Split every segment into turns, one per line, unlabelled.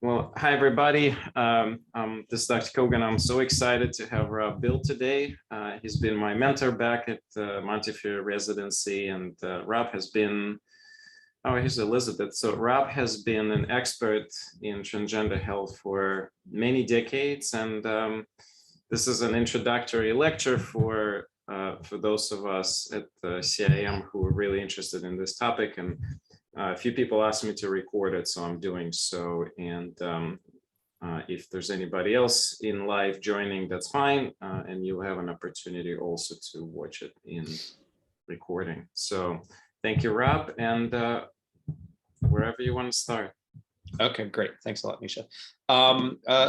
Well, hi, everybody. This is Dr. Kogan. I'm so excited to have Rob Beil today. He's been my mentor back at Montefiore residency, and Rob has been, oh, here's Elizabeth. So Rob has been an expert in transgender health for many decades, and this is an introductory lecture for those of us at CIM who are really interested in this topic. And a few people asked me to record it, so I'm doing so. And if there's anybody else in live joining, that's fine. And you'll have an opportunity also to watch it in recording. So thank you, Rob. And wherever you want to start.
Okay, great. Thanks a lot, Misha.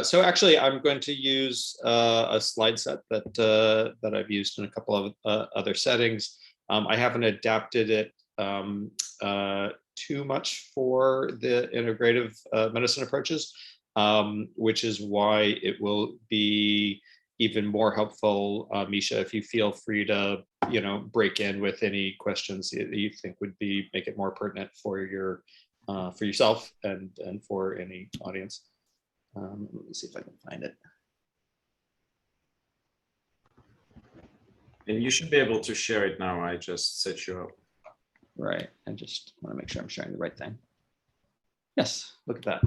So actually, I'm going to use a slide set that I've used in a couple of other settings. I haven't adapted it too much for the integrative medicine approaches, which is why it will be even more helpful, Misha, if you feel free to, break in with any questions that you think would make it more pertinent for your for yourself and for any audience. Let me see if I can find it.
And you should be able to share it now. I just set you up.
Right, I just want to make sure I'm sharing the right thing. Yes, look at that.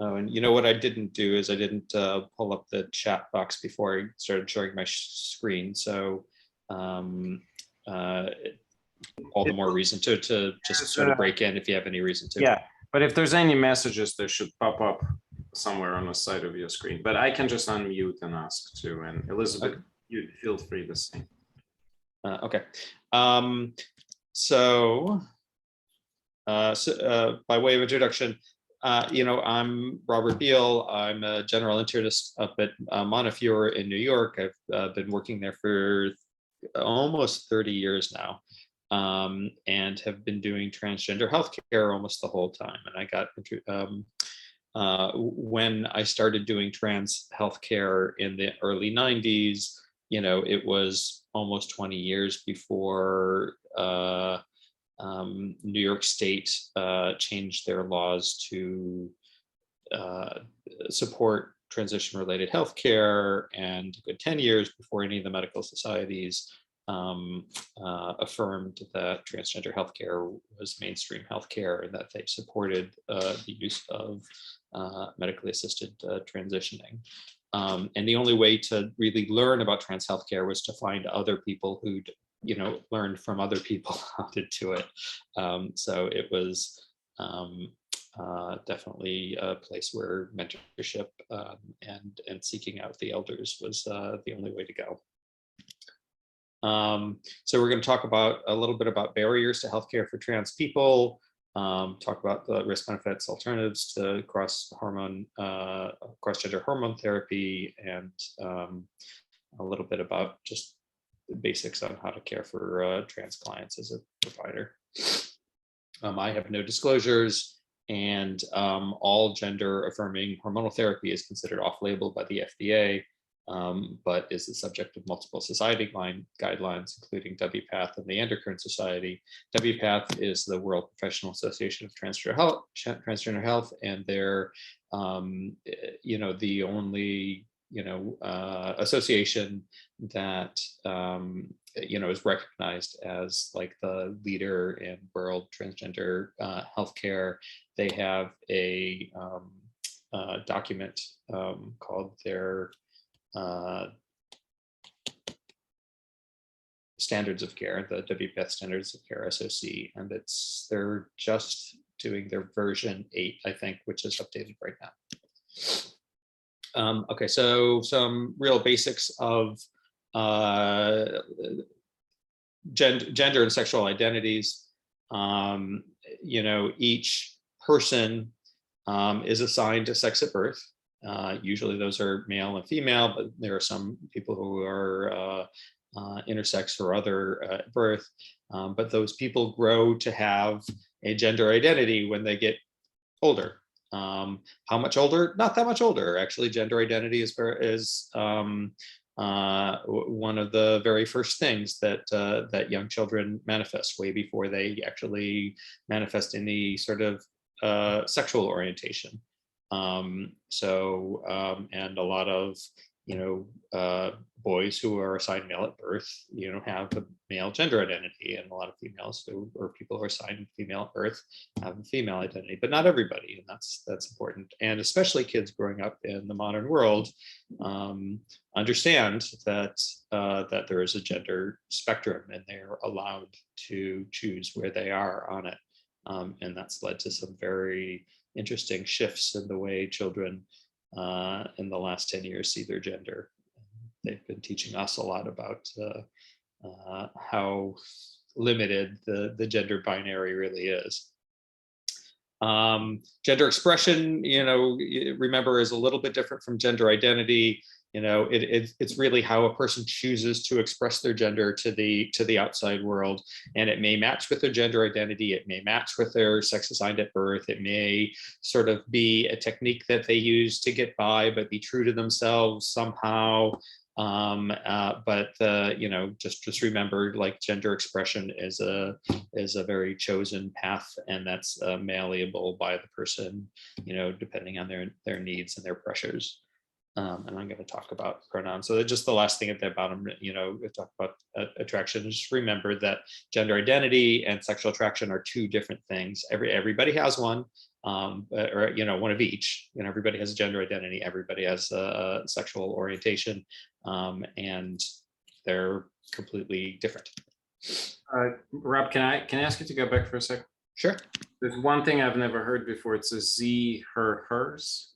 Oh, and you know what I didn't do is I didn't pull up the chat box before I started showing my screen. So all the more reason to just sort of break in if you have any reason to.
Yeah, but if there's any messages, they should pop up somewhere on the side of your screen. But I can just unmute and ask too. And Elizabeth, you feel free to say.
Okay. So by way of introduction, I'm Robert Beil. I'm a general internist up at Montefiore in New York. I've been working there for almost 30 years now, and have been doing transgender healthcare almost the whole time. And I got when I started doing trans healthcare in the early 90s, it was almost 20 years before New York State changed their laws to support transition-related healthcare, and a good 10 years before any of the medical societies affirmed that transgender healthcare was mainstream healthcare and that they supported the use of medically assisted transitioning. And the only way to really learn about trans healthcare was to find other people who'd learned from other people how to do it. So it was definitely a place where mentorship and seeking out the elders was the only way to go. So we're going to talk about a little bit about barriers to healthcare for trans people, talk about the risk benefits alternatives to cross-gender hormone therapy, and a little bit about just the basics on how to care for trans clients as a provider. I have no disclosures, and all gender affirming hormonal therapy is considered off-label by the FDA, but is the subject of multiple society guidelines, including WPATH and the Endocrine Society. WPATH is the World Professional Association of Transgender Health, and they're, the only, association that, is recognized as like the leader in world transgender healthcare. They have a document called their standards of care, the WPATH standards of care, SOC, and they're just doing their version 8, I think, which is updated right now. Okay, so some real basics of gender and sexual identities. Each person is assigned a sex at birth. Usually those are male and female, but there are some people who are intersex or other at birth. But those people grow to have a gender identity when they get older. How much older? Not that much older. Actually, gender identity is one of the very first things that that young children manifest way before they actually manifest any sort of sexual orientation. And a lot of boys who are assigned male at birth, have a male gender identity, and a lot of females or people who are assigned female at birth have a female identity, but not everybody, and that's important. And especially kids growing up in the modern world understand that that there is a gender spectrum, and they're allowed to choose where they are on it, and that's led to some very interesting shifts in the way children in the last 10 years see their gender. They've been teaching us a lot about how limited the gender binary really is. Gender expression, remember, is a little bit different from gender identity. It's really how a person chooses to express their gender to the outside world, and it may match with their gender identity. It may match with their sex assigned at birth. It may sort of be a technique that they use to get by, but be true to themselves somehow. Just remember, like, gender expression is a very chosen path, and that's malleable by the person, depending on their needs and their pressures. And I'm going to talk about pronouns. So just the last thing at the bottom, we talk about attraction. Just remember that gender identity and sexual attraction are two different things. Everybody has one, or one of each. Everybody has a gender identity. Everybody has a sexual orientation, and they're completely different.
Rob, can I ask you to go back for a second?
Sure.
There's one thing I've never heard before. It's a Z, her, hers.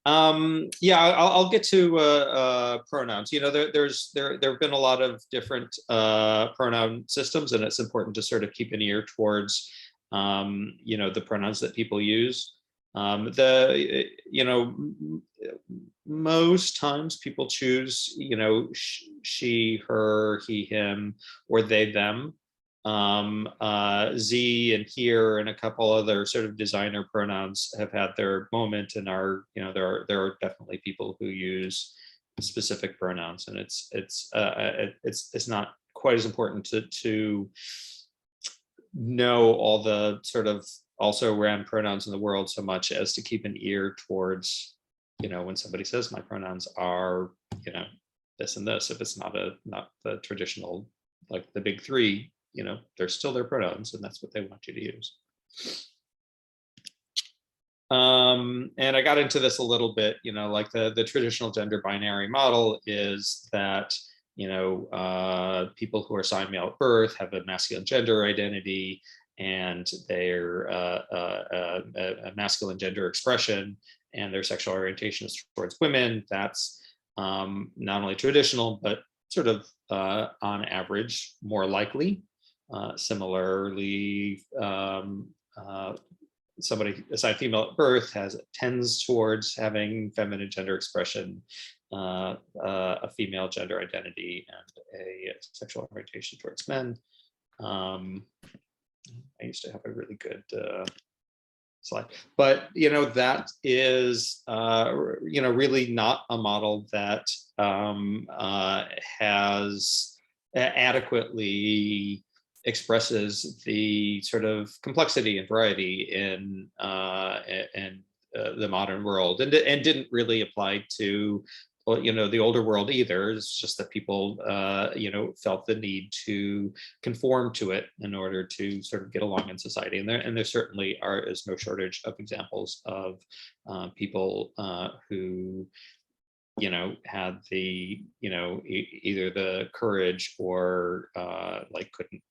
Yeah, I'll get to pronouns. There have been a lot of different pronoun systems, and it's important to sort of keep an ear towards the pronouns that people use. Most times people choose she, her, he, him, or they, them. Z and here and a couple other sort of designer pronouns have had their moment, and are there are definitely people who use specific pronouns, and it's not quite as important to know all the sort of also ran pronouns in the world so much as to keep an ear towards when somebody says my pronouns are this and this. If it's not the traditional, like the big three, they're still their pronouns, and that's what they want you to use. And I got into this a little bit, like the traditional gender binary model is that, people who are assigned male at birth have a masculine gender identity, and their a masculine gender expression, and their sexual orientation is towards women. That's not only traditional, but sort of on average more likely. Similarly, somebody assigned female at birth tends towards having feminine gender expression, a female gender identity, and a sexual orientation towards men. I used to have a really good slide, but that is really not a model that has adequately expresses the sort of complexity and variety in the modern world, and didn't really apply to the older world either. It's just that people felt the need to conform to it in order to sort of get along in society, and there certainly is no shortage of examples of people who had the either the courage or couldn't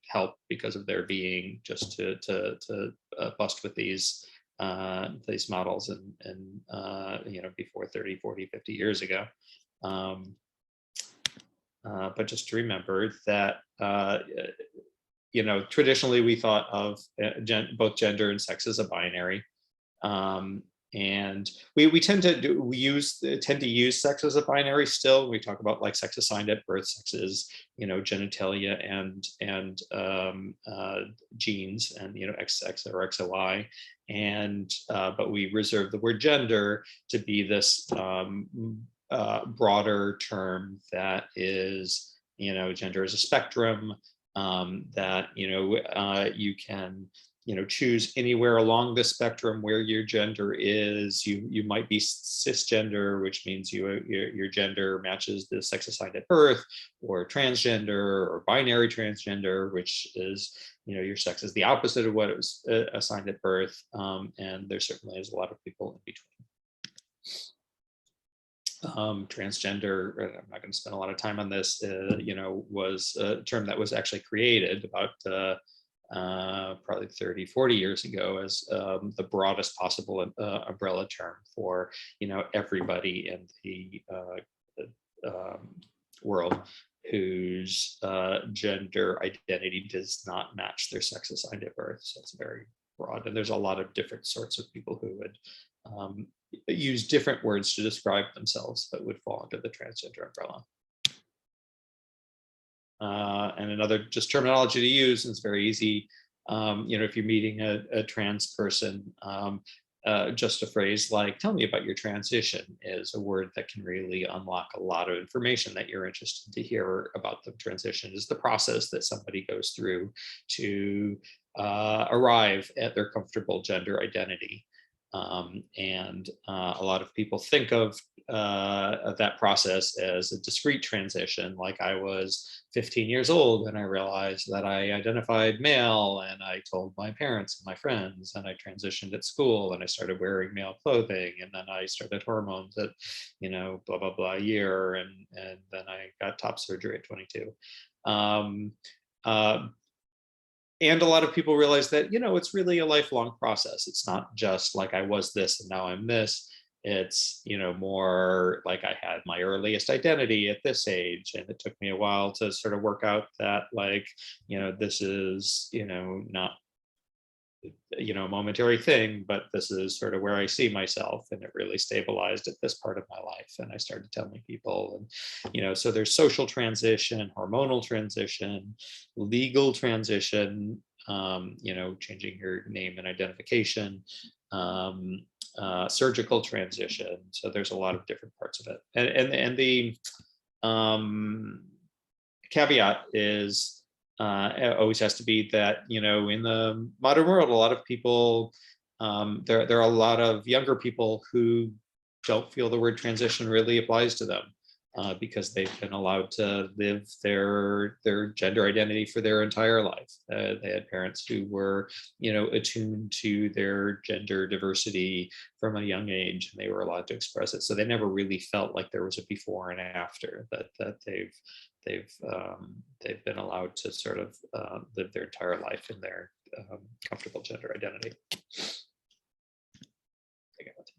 help because of their being, just to bust with these models and before 30, 40, 50 years ago. But just to remember that traditionally we thought of both gender and sex as a binary. And we tend to use sex as a binary still. We talk about like sex assigned at birth. Sex is genitalia and genes, and XX or XY, and but we reserve the word gender to be this broader term that is, gender is a spectrum, that, you can, choose anywhere along the spectrum where your gender is. You might be cisgender, which means your gender matches the sex assigned at birth, or transgender, or binary transgender, which is, your sex is the opposite of what it was assigned at birth. And there certainly is a lot of people in between. Transgender, I'm not going to spend a lot of time on this, was a term that was actually created about probably 30, 40 years ago as the broadest possible umbrella term for, everybody in the world whose gender identity does not match their sex assigned at birth. So it's very broad. And there's a lot of different sorts of people who would use different words to describe themselves that would fall under the transgender umbrella. And another just terminology to use, and it's very easy, if you're meeting a trans person, just a phrase like, tell me about your transition, is a word that can really unlock a lot of information that you're interested to hear about. The transition is the process that somebody goes through to arrive at their comfortable gender identity. And a lot of people think of that process as a discrete transition. Like, I was 15 years old and I realized that I identified male, and I told my parents and my friends, and I transitioned at school and I started wearing male clothing, and then I started hormones at, blah, blah, blah year. And then I got top surgery at 22. And a lot of people realize that, it's really a lifelong process. It's not just like I was this and now I'm this. It's, more like I had my earliest identity at this age, and it took me a while to sort of work out that, like, this is, not, a momentary thing, but this is sort of where I see myself. And it really stabilized at this part of my life. And I started telling people, and, so there's social transition, hormonal transition, legal transition, changing your name and identification, surgical transition. So there's a lot of different parts of it. And the caveat is, it always has to be that, in the modern world, a lot of people, there are a lot of younger people who don't feel the word transition really applies to them, because they've been allowed to live their gender identity for their entire life. They had parents who were, attuned to their gender diversity from a young age, and they were allowed to express it. So they never really felt like there was a before and after, that they've been allowed to sort of live their entire life in their comfortable gender identity.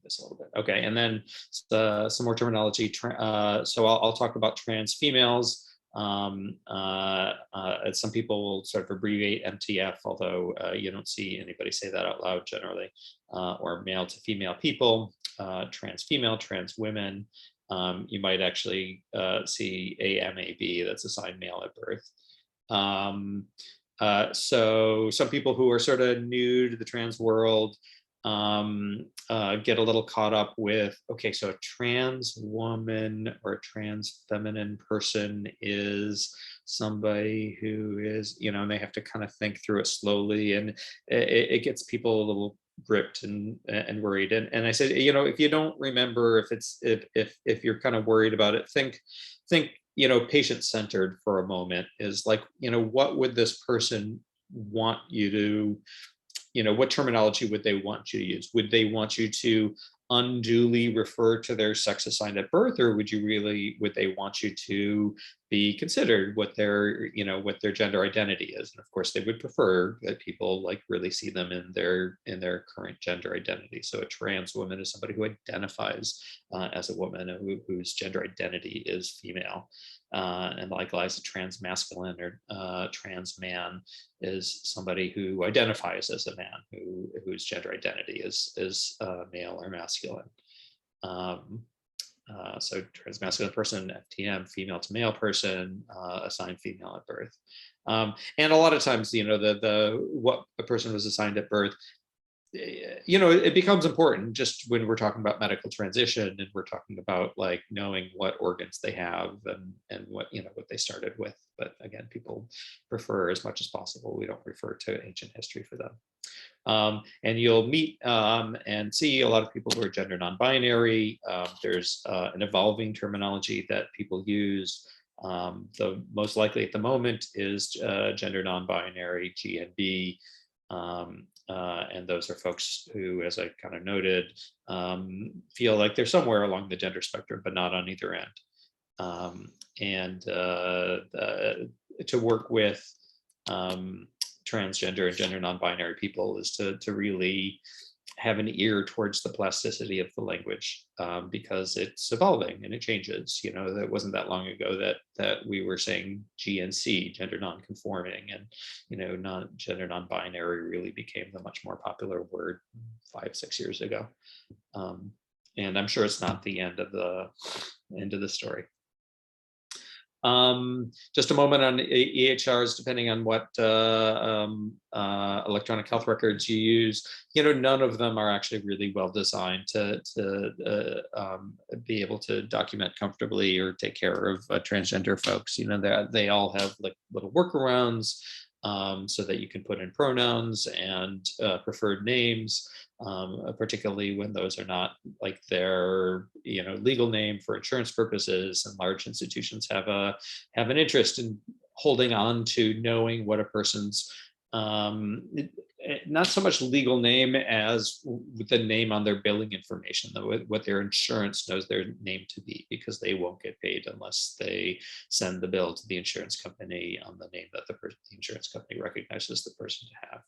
This a little bit. Okay, and then some more terminology. So I'll talk about trans females. Some people will sort of abbreviate MTF, although you don't see anybody say that out loud generally. Or male to female people, trans female, trans women. You might actually see AMAB, that's assigned male at birth. So some people who are sort of new to the trans world get a little caught up with, okay, so a trans woman or a trans feminine person is somebody who is, and they have to kind of think through it slowly, and it gets people a little gripped and worried. And I said, if you don't remember, if you're kind of worried about it, think patient-centered for a moment. Is like, what would this person want you to, what terminology would they want you to use? Would they want you to unduly refer to their sex assigned at birth, or would they want you to be considered what their gender identity is? And of course, they would prefer that people like really see them in their current gender identity. So a trans woman is somebody who identifies as a woman, whose gender identity is female. And likewise, a trans masculine or trans man is somebody who identifies as a man, whose gender identity is male or masculine. So trans masculine person, FTM, female to male person, assigned female at birth. And a lot of times, what a person was assigned at birth it becomes important just when we're talking about medical transition and we're talking about like knowing what organs they have and what, what they started with. But again, people prefer as much as possible. We don't refer to ancient history for them. And you'll meet and see a lot of people who are gender non-binary. There's an evolving terminology that people use. The most likely at the moment is gender non-binary, G and B. And those are folks who, as I kind of noted, feel like they're somewhere along the gender spectrum, but not on either end. To work with transgender and gender non-binary people is to really have an ear towards the plasticity of the language, because it's evolving and it changes. That wasn't that long ago that we were saying G and C, gender non-conforming, and gender non-binary really became the much more popular word 5-6 years ago. And I'm sure it's not the end of the story. Just a moment on EHRs, depending on what electronic health records you use, none of them are actually really well designed to be able to document comfortably or take care of transgender folks. They all have like little workarounds so that you can put in pronouns and preferred names. Particularly when those are not like their legal name for insurance purposes, and large institutions have an interest in holding on to knowing what a person's not so much legal name as the name on their billing information, though, what their insurance knows their name to be, because they won't get paid unless they send the bill to the insurance company on the name that the insurance company recognizes the person to have.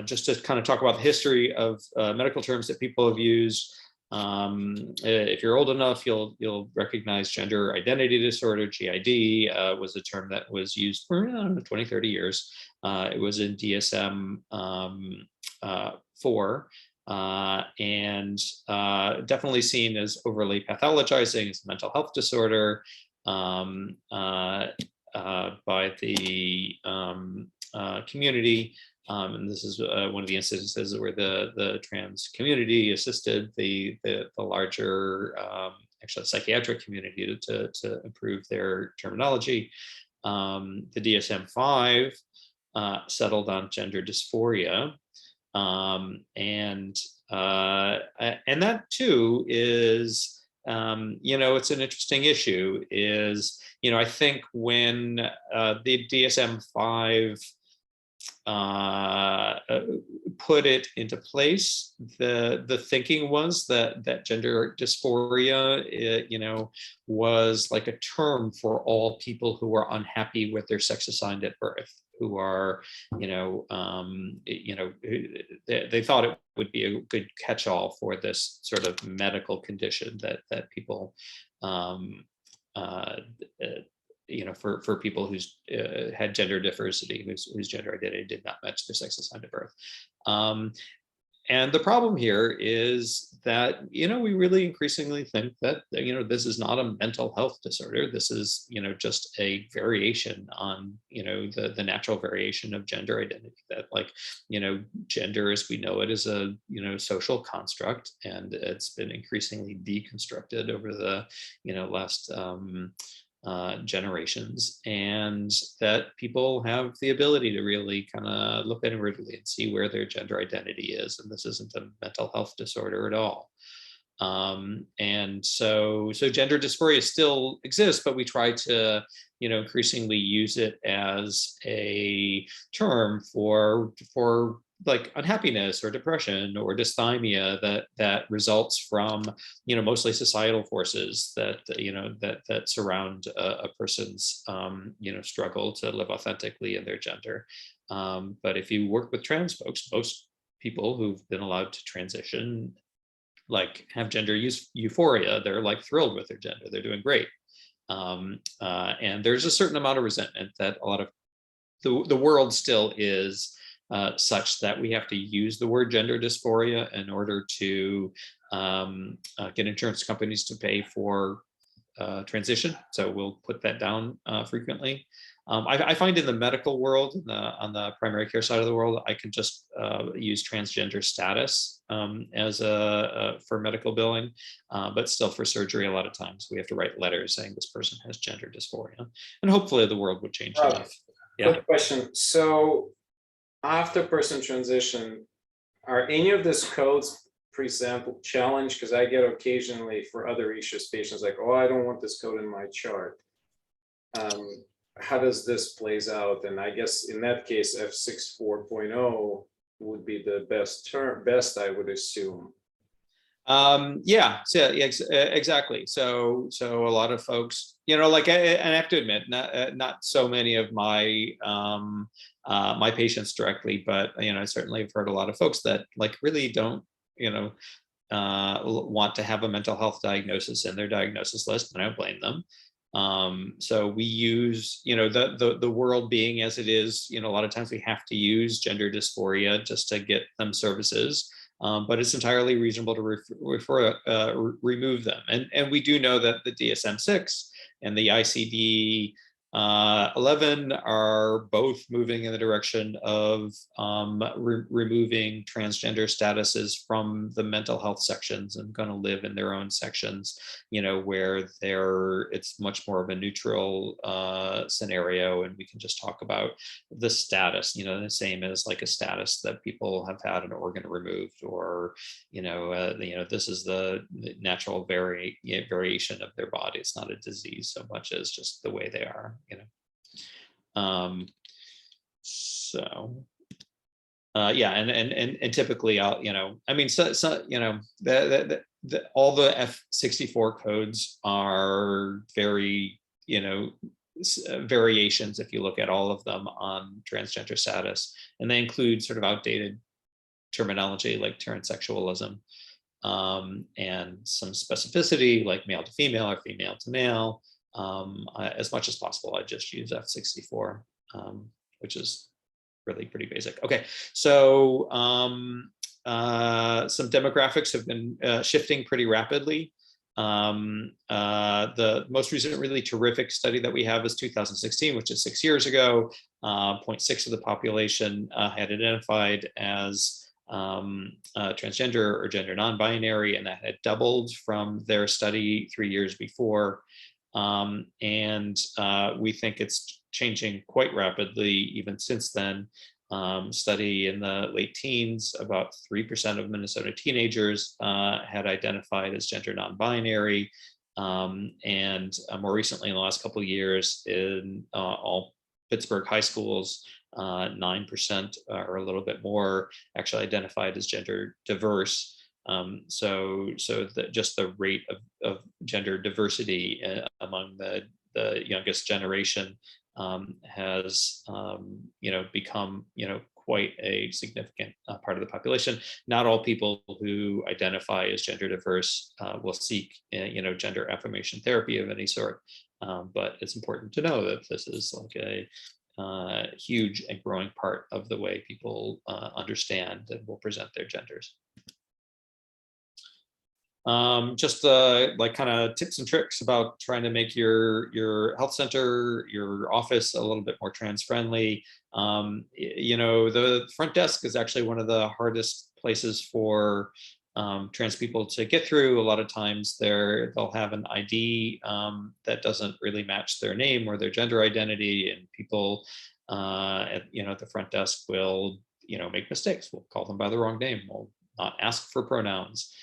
Just to kind of talk about the history of medical terms that people have used. If you're old enough, you'll recognize gender identity disorder, GID, was a term that was used for 20, 30 years. It was in DSM 4, and definitely seen as overly pathologizing as a mental health disorder by the community. And this is one of the instances where the trans community assisted the larger, actually psychiatric community to improve their terminology. The DSM-5 settled on gender dysphoria, and that too is, it's an interesting issue. Is I think when the DSM-5 put it into place, the thinking was that gender dysphoria, was like a term for all people who are unhappy with their sex assigned at birth, who are, they thought it would be a good catch-all for this sort of medical condition that people for people who's had gender diversity, whose gender identity did not match their sex assigned at birth. And the problem here is that, we really increasingly think that, this is not a mental health disorder. This is, just a variation on, the natural variation of gender identity, that gender as we know it is a, social construct, and it's been increasingly deconstructed over the, last generations, and that people have the ability to really kind of look inwardly and see where their gender identity is, and this isn't a mental health disorder at all. And so gender dysphoria still exists, but we try to increasingly use it as a term for like unhappiness or depression or dysthymia that results from mostly societal forces that that surround a person's struggle to live authentically in their gender. But if you work with trans folks, most people who've been allowed to transition have gender euphoria. They're thrilled with their gender. They're doing great. And there's a certain amount of resentment that a lot of the world still is such that we have to use the word gender dysphoria in order to get insurance companies to pay for transition. So we'll put that down frequently. I find in the medical world, on the primary care side of the world, I can just use transgender status as for medical billing, but still for surgery, a lot of times we have to write letters saying this person has gender dysphoria, and hopefully the world would change enough. Yeah.
Quick question. So after person transition, are any of these codes, for example, challenged? Because I get occasionally for other issues, patients like, oh, I don't want this code in my chart. How does this plays out? And I guess in that case, F64.0 would be the best, I would assume.
Yeah, so yeah, exactly. So a lot of folks, like, and I have to admit, not so many of my my patients directly, but I certainly have heard a lot of folks that like really don't want to have a mental health diagnosis in their diagnosis list, and I don't blame them. So we use, the world being as it is, a lot of times we have to use gender dysphoria just to get them services. But it's entirely reasonable to remove them. And we do know that the DSM-6 and the ICD 11 are both moving in the direction of removing transgender statuses from the mental health sections and going to live in their own sections, where it's much more of a neutral scenario, and we can just talk about the status, the same as like a status that people have had an organ removed, or this is the natural variation of their body. It's not a disease so much as just the way they are. Yeah, and typically I'll, I mean, so all the F64 codes are very, variations if you look at all of them on transgender status, and they include sort of outdated terminology like transsexualism, and some specificity like male to female or female to male. As much as possible, I just use F64, which is really pretty basic. Okay, so some demographics have been shifting pretty rapidly. The most recent really terrific study that we have is 2016, which is 6 years ago. 0.6 of the population had identified as transgender or gender non-binary, and that had doubled from their study 3 years before. And we think it's changing quite rapidly even since then. Study in the late teens, about 3% of Minnesota teenagers had identified as gender non-binary. And more recently, in the last couple of years, in all Pittsburgh high schools, 9% or a little bit more actually identified as gender diverse. So just the rate of gender diversity among the youngest generation has become quite a significant part of the population. Not all people who identify as gender diverse will seek gender affirmation therapy of any sort, but it's important to know that this is like a huge and growing part of the way people understand and will present their genders. Just like kind of tips and tricks about trying to make your health center, your office a little bit more trans friendly. The front desk is actually one of the hardest places for trans people to get through. A lot of times they'll have an ID that doesn't really match their name or their gender identity, and people at the front desk will make mistakes. We'll call them by the wrong name. We'll not ask for pronouns.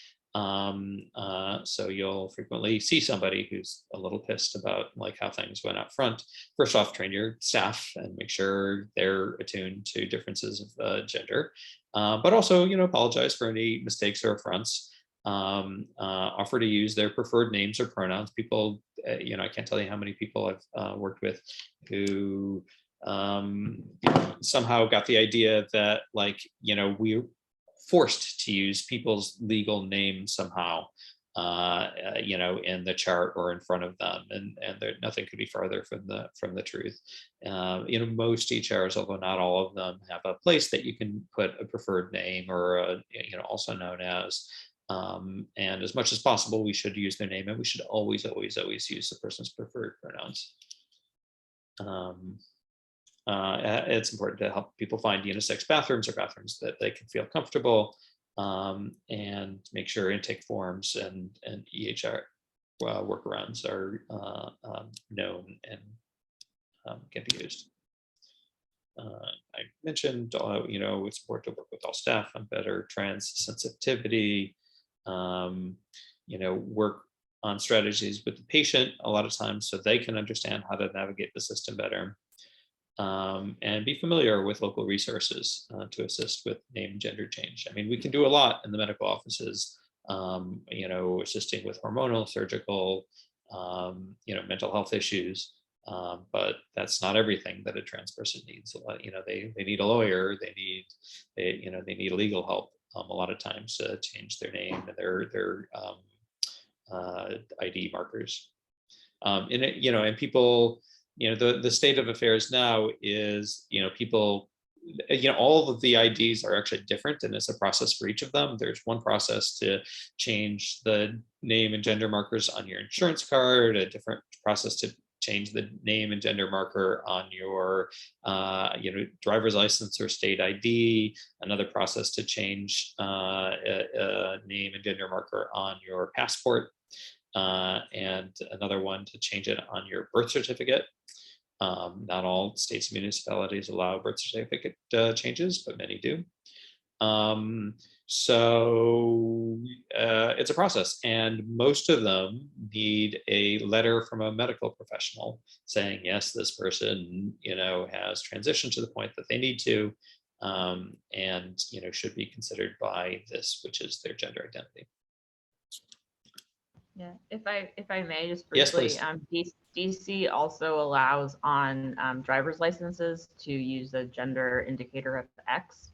So you'll frequently see somebody who's a little pissed about like how things went up front. First off, train your staff and make sure they're attuned to differences of gender, but also, apologize for any mistakes or affronts. Offer to use their preferred names or pronouns. People, I can't tell you how many people I've worked with who somehow got the idea that we're forced to use people's legal names somehow, in the chart or in front of them, and nothing could be farther from the truth. Most HRs, although not all of them, have a place that you can put a preferred name or also known as. And as much as possible, we should use their name, and we should always, always, always use the person's preferred pronouns. It's important to help people find unisex bathrooms or bathrooms that they can feel comfortable, and make sure intake forms and EHR workarounds are known and can be used. I mentioned, it's important to work with all staff on better trans sensitivity, work on strategies with the patient a lot of times so they can understand how to navigate the system better, and be familiar with local resources to assist with name and gender change. I mean, we can do a lot in the medical offices, assisting with hormonal, surgical, mental health issues. But that's not everything that a trans person needs. A lot, they need a lawyer. They need legal help a lot of times to change their name and their ID markers. And people, the state of affairs now is, people, all of the IDs are actually different, and it's a process for each of them. There's one process to change the name and gender markers on your insurance card, a different process to change the name and gender marker on your driver's license or state ID, another process to change a name and gender marker on your passport, and another one to change it on your birth certificate. Not all states and municipalities allow birth certificate changes, but many do. So it's a process, and most of them need a letter from a medical professional saying, yes, this person, has transitioned to the point that they need to, and, should be considered by this, which is their gender identity.
Yeah, if I may just
Yes,
briefly,
please.
DC also allows on driver's licenses to use a gender indicator of X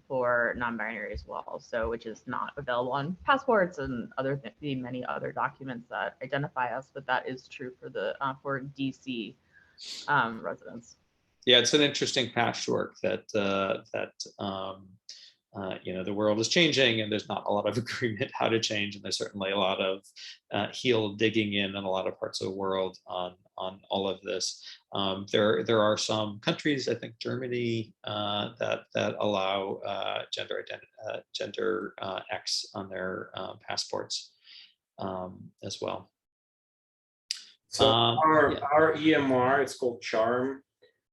for non-binary as well. So, which is not available on passports and the many other documents that identify us, but that is true for the for DC residents.
Yeah, it's an interesting patchwork that the world is changing, and there's not a lot of agreement how to change, and there's certainly a lot of heel digging in a lot of parts of the world on all of this. There are some countries, I think Germany, that allow gender X on their passports as well.
So our EMR, it's called CHARM.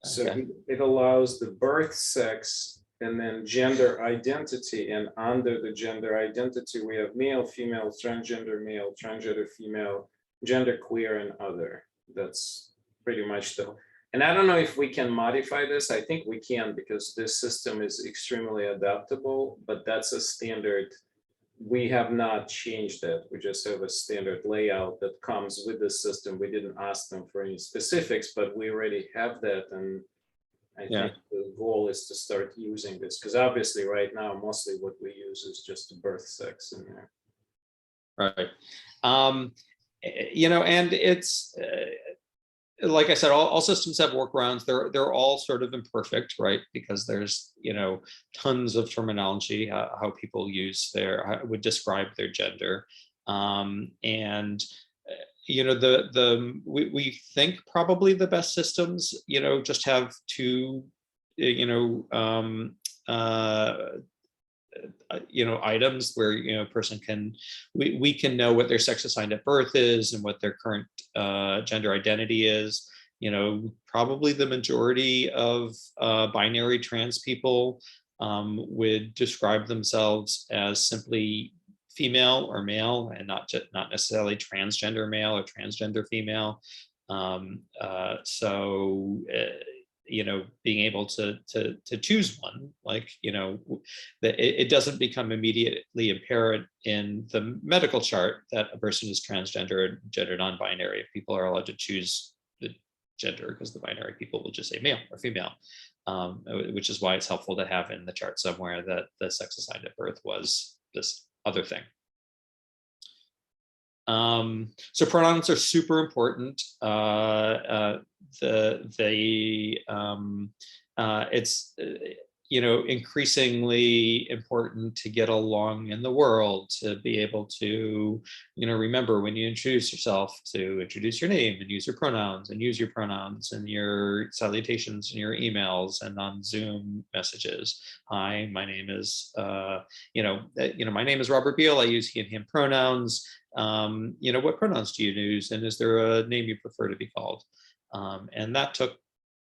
So
Okay.
it allows the birth, sex, and then gender identity. And under the gender identity, we have male, female, transgender female, gender queer, and other. That's pretty much and I don't know if we can modify this. I think we can, because this system is extremely adaptable, but that's a standard. We have not changed that. We just have a standard layout that comes with the system. We didn't ask them for any specifics, but we already have that. And I think the goal is to start using this, because obviously right now, mostly what we use is just the birth, sex in there.
Right. And it's, like I said, all systems have workarounds. They're all sort of imperfect, right? Because there's, tons of terminology, how people would describe their gender. We think probably the best systems, just have two, items where a person can, we can know what their sex assigned at birth is and what their current gender identity is. Probably the majority of binary trans people would describe themselves as simply female or male, and not necessarily transgender male or transgender female. Being able to choose one, that it doesn't become immediately apparent in the medical chart that a person is transgender and gender non-binary if people are allowed to choose the gender, because the binary people will just say male or female, which is why it's helpful to have in the chart somewhere that the sex assigned at birth was this other thing. So pronouns are super important. It's increasingly important to get along in the world, to be able to, remember when you introduce yourself, to introduce your name and use your pronouns, and use your pronouns and your salutations and your emails and on Zoom messages. Hi, my name is, my name is Robert Beil. I use he and him pronouns. What pronouns do you use? And is there a name you prefer to be called? And that took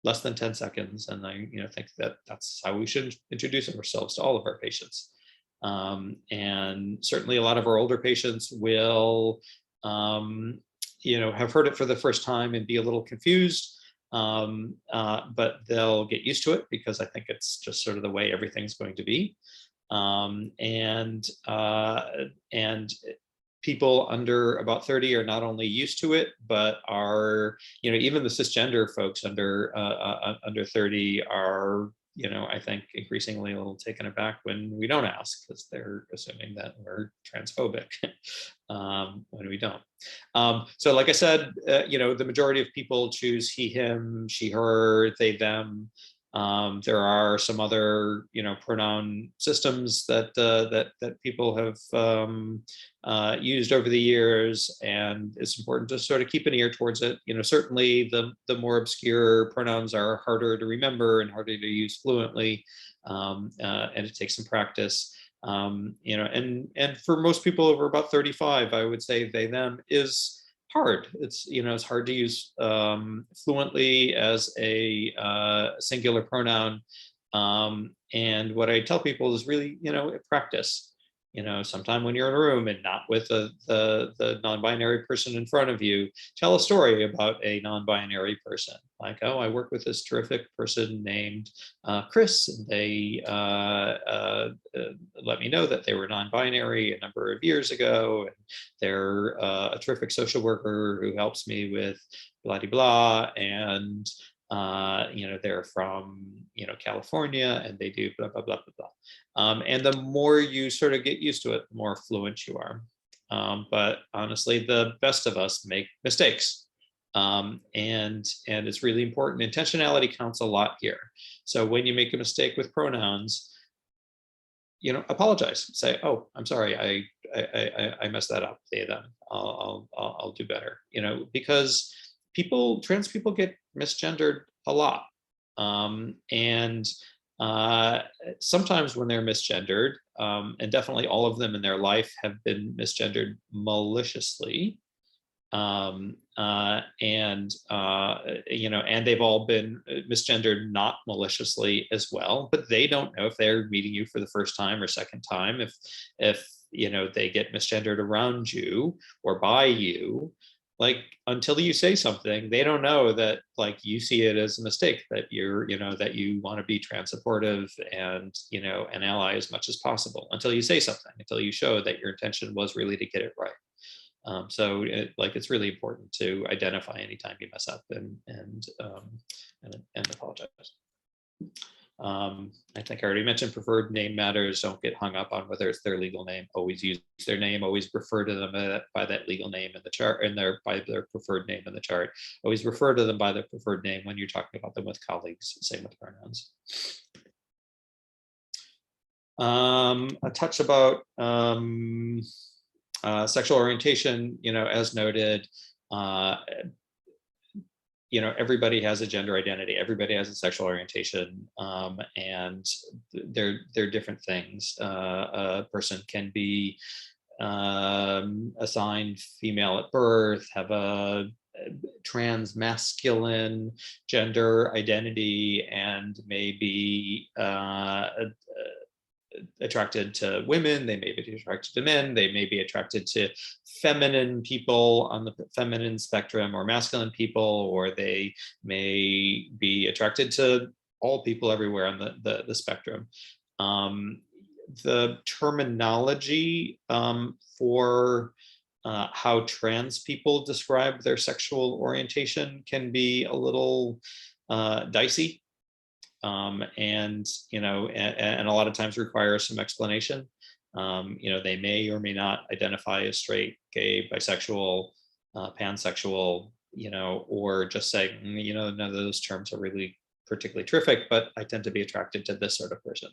less than 10 seconds. And I think that that's how we should introduce ourselves to all of our patients. And certainly a lot of our older patients will, have heard it for the first time and be a little confused, but they'll get used to it, because I think it's just sort of the way everything's going to be. And people under about 30 are not only used to it, but are, even the cisgender folks under 30 are, I think increasingly a little taken aback when we don't ask, because they're assuming that we're transphobic when we don't. So like I said, the majority of people choose he, him, she, her, they, them. There are some other, pronoun systems that that people have used over the years, and it's important to sort of keep an ear towards it. Certainly the more obscure pronouns are harder to remember and harder to use fluently, and it takes some practice. And for most people over about 35, I would say they, them is hard. It's hard to use fluently as a singular pronoun. And what I tell people is really, practice. Sometime when you're in a room and not with the non-binary person in front of you, tell a story about a non-binary person. Like, oh, I work with this terrific person named Chris, and they let me know that they were non-binary a number of years ago, and they're a terrific social worker who helps me with blah de blah, and they're from California, and they do blah blah blah blah blah. And the more you sort of get used to it, the more fluent you are. But honestly, the best of us make mistakes. And it's really important. Intentionality counts a lot here. So when you make a mistake with pronouns, apologize. Say, oh, I'm sorry, I messed that up. They, them. I'll do better. Because trans people get misgendered a lot. And sometimes when they're misgendered, and definitely all of them in their life have been misgendered maliciously, and they've all been misgendered not maliciously as well, but they don't know if they're meeting you for the first time or second time, if they get misgendered around you or by you. Like, until you say something, they don't know that, like, you see it as a mistake, that you're, that you want to be trans supportive and, an ally as much as possible, until you say something, until you show that your intention was really to get it right. So it's really important to identify anytime you mess up and apologize. I think I already mentioned preferred name matters. Don't get hung up on whether it's their legal name. Always use their name. Always refer to them by that legal name in the chart, and by their preferred name in the chart. Always refer to them by their preferred name when you're talking about them with colleagues. Same with pronouns. A touch about sexual orientation. As noted. Everybody has a gender identity, everybody has a sexual orientation, and they're different things. A person can be assigned female at birth, have a trans masculine gender identity, and may be attracted to women, they may be attracted to men, they may be attracted to feminine people on the feminine spectrum, or masculine people, or they may be attracted to all people everywhere on the spectrum. The terminology for how trans people describe their sexual orientation can be a little dicey. And a lot of times require some explanation. They may or may not identify as straight, gay, bisexual, pansexual, or just say, none of those terms are really particularly terrific, but I tend to be attracted to this sort of person.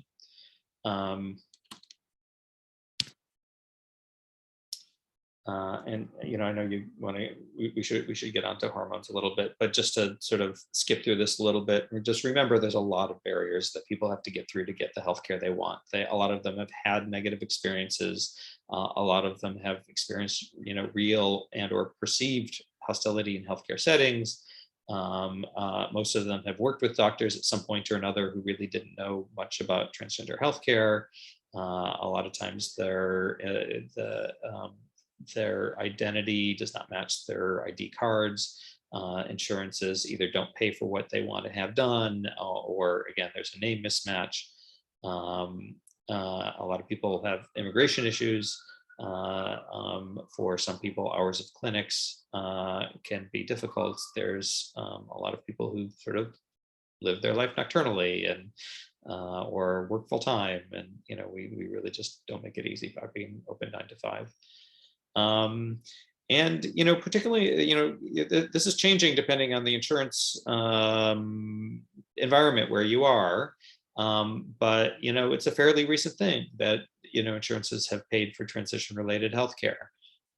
And I know you want to. We should get onto hormones a little bit, but just to sort of skip through this a little bit, just remember there's a lot of barriers that people have to get through to get the healthcare they want. A lot of them have had negative experiences. A lot of them have experienced, real and/or perceived hostility in healthcare settings. Most of them have worked with doctors at some point or another who really didn't know much about transgender healthcare. A lot of times their identity does not match their ID cards. Insurances either don't pay for what they want to have done, or again, there's a name mismatch. A lot of people have immigration issues. For some people, hours of clinics can be difficult. There's a lot of people who sort of live their life nocturnally and or work full time, and we really just don't make it easy by being open 9 to 5. And particularly, this is changing depending on the insurance environment where you are. But it's a fairly recent thing that insurances have paid for transition-related healthcare.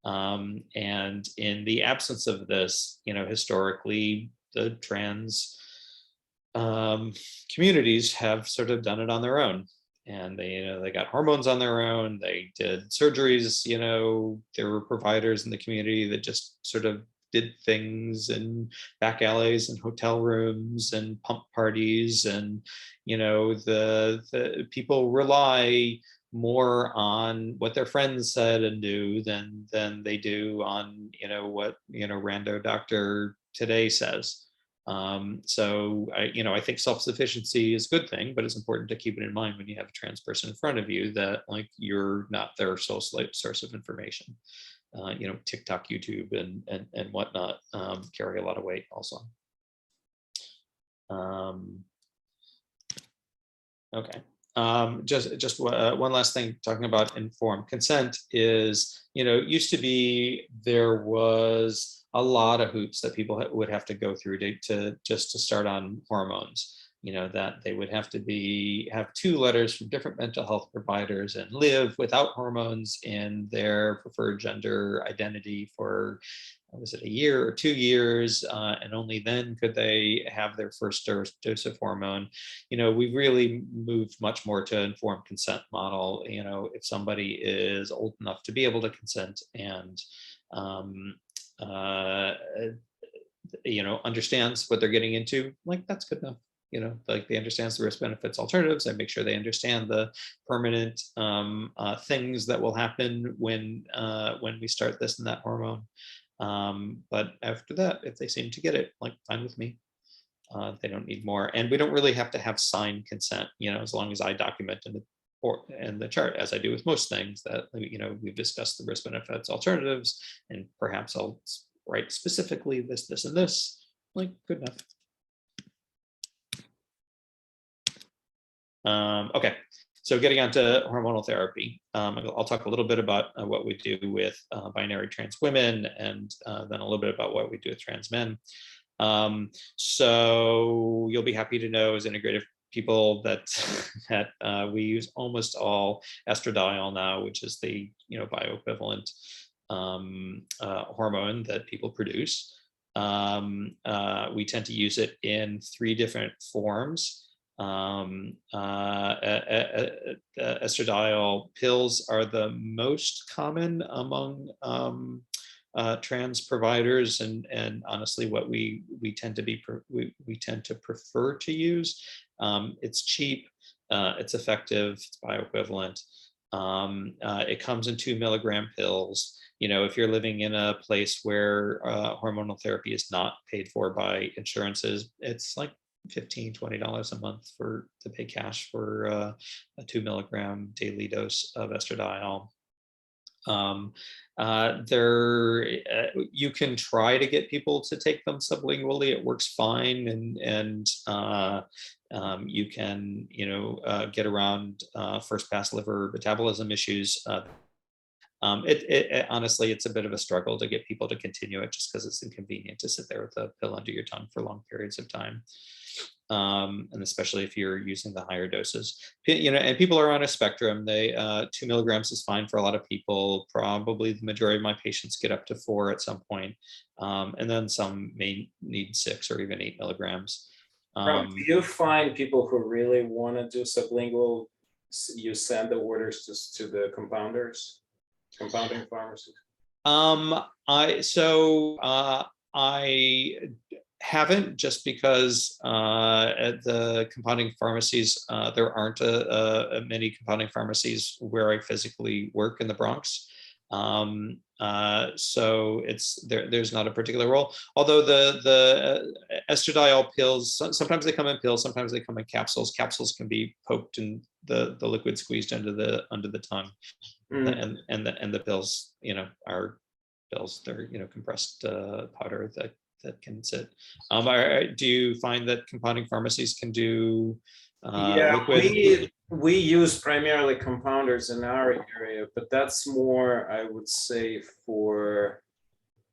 And in the absence of this, historically, the trans communities have sort of done it on their own. And they got hormones on their own. They did surgeries. There were providers in the community that just sort of did things in back alleys and hotel rooms and pump parties. And the people rely more on what their friends said and do than they do on what rando doctor today says. So I think self-sufficiency is a good thing, but it's important to keep it in mind when you have a trans person in front of you that you're not their sole source of information. TikTok, YouTube, and whatnot carry a lot of weight also. Okay. Just one last thing talking about informed consent is, used to be there was a lot of hoops that people would have to go through to start on hormones. That they would have to have 2 letters from different mental health providers and live without hormones in their preferred gender identity for, was it a year or 2 years, and only then could they have their first dose of hormone. We've really moved much more to informed consent model. If somebody is old enough to be able to consent and understands what they're getting into, that's good enough. They understand the risk benefits alternatives. I make sure they understand the permanent things that will happen when we start this and that hormone. But after that, if they seem to get it, fine with me. They don't need more, and we don't really have to have signed consent. As long as I document in the chart, as I do with most things, that we've discussed the risk benefits alternatives, and perhaps I'll write specifically this, and this. Good enough. Okay, so getting on to hormonal therapy, I'll talk a little bit about what we do with binary trans women, and then a little bit about what we do with trans men. So you'll be happy to know as integrative people that we use almost all estradiol now, which is the bioequivalent hormone that people produce. We tend to use it in 3 different forms. Estradiol pills are the most common among trans providers, and honestly what we tend to prefer to use. It's cheap, it's effective, it's bioequivalent. It comes in 2 milligram pills. If you're living in a place where hormonal therapy is not paid for by insurances, it's $15-20 a month to pay cash for a 2 milligram daily dose of estradiol. You can try to get people to take them sublingually. It works fine, and you can get around first pass liver metabolism issues. Honestly, it's a bit of a struggle to get people to continue it just because it's inconvenient to sit there with a pill under your tongue for long periods of time. And especially if you're using the higher doses, and people are on a spectrum. 2 milligrams is fine for a lot of people. Probably the majority of my patients get up to 4 at some point. And then some may need 6 or even 8 milligrams.
Do you find people who really want to do sublingual, you send the orders to the compounding pharmacies?
I haven't, just because at the compounding pharmacies, there aren't many compounding pharmacies where I physically work in the Bronx. So there's not a particular role. Although the estradiol pills, sometimes they come in pills, sometimes they come in capsules. Capsules can be poked and the liquid squeezed under the tongue, and the pills, are pills. They're compressed powder that can sit. Do you find that compounding pharmacies can do liquid?
We use primarily compounders in our area, but that's more, I would say, for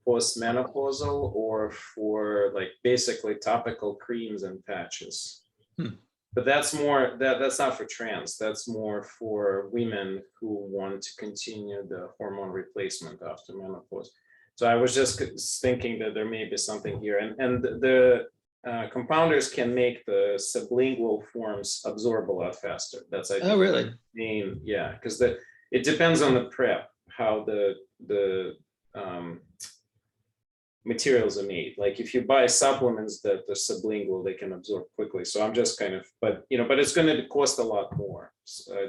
postmenopausal or for like basically topical creams and patches. But that's more, that's not for trans. That's more for women who want to continue the hormone replacement after menopause. So I was just thinking that there may be something here, and the compounders can make the sublingual forms absorb a lot faster. That's, I think,
oh, really?
Yeah, because it depends on the prep, how the materials are made. Like if you buy supplements that are sublingual, they can absorb quickly. So I'm just kind of, but it's going to cost a lot more.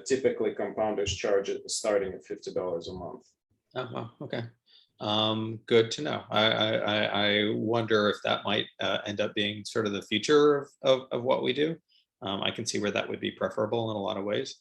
Typically, compounders charge it starting at $50 a month.
Oh, wow. Okay. Good to know. I wonder if that might end up being sort of the future of what we do. I can see where that would be preferable in a lot of ways.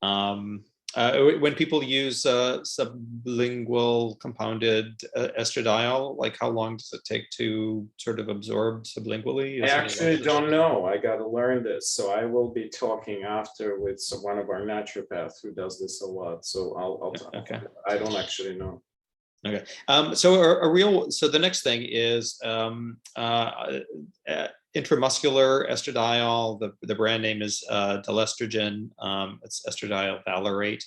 When people use sublingual compounded estradiol, like how long does it take to sort of absorb sublingually?
I actually don't know. I got to learn this. So I will be talking after with one of our naturopaths who does this a lot. So I'll talk.
Okay.
I don't actually know.
Okay. So the next thing is intramuscular estradiol. The brand name is Estrogen. It's estradiol valerate.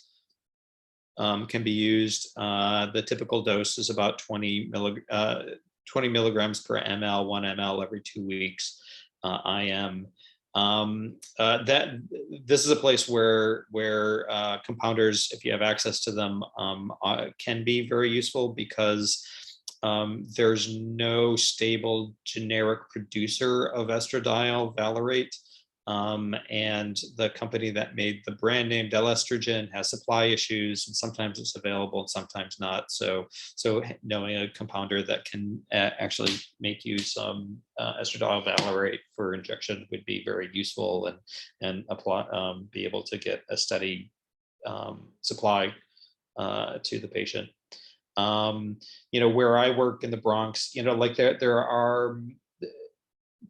Can be used. The typical dose is about 20 milligrams per ml, 1 ml every 2 weeks. IM. This is a place where compounders, if you have access to them, can be very useful, because there's no stable generic producer of estradiol valerate. And the company that made the brand name Estrogen has supply issues, and sometimes it's available and sometimes not. So knowing a compounder that can actually make you some estradiol valerate for injection would be very useful, and be able to get a steady supply to the patient. Where I work in the Bronx, like there are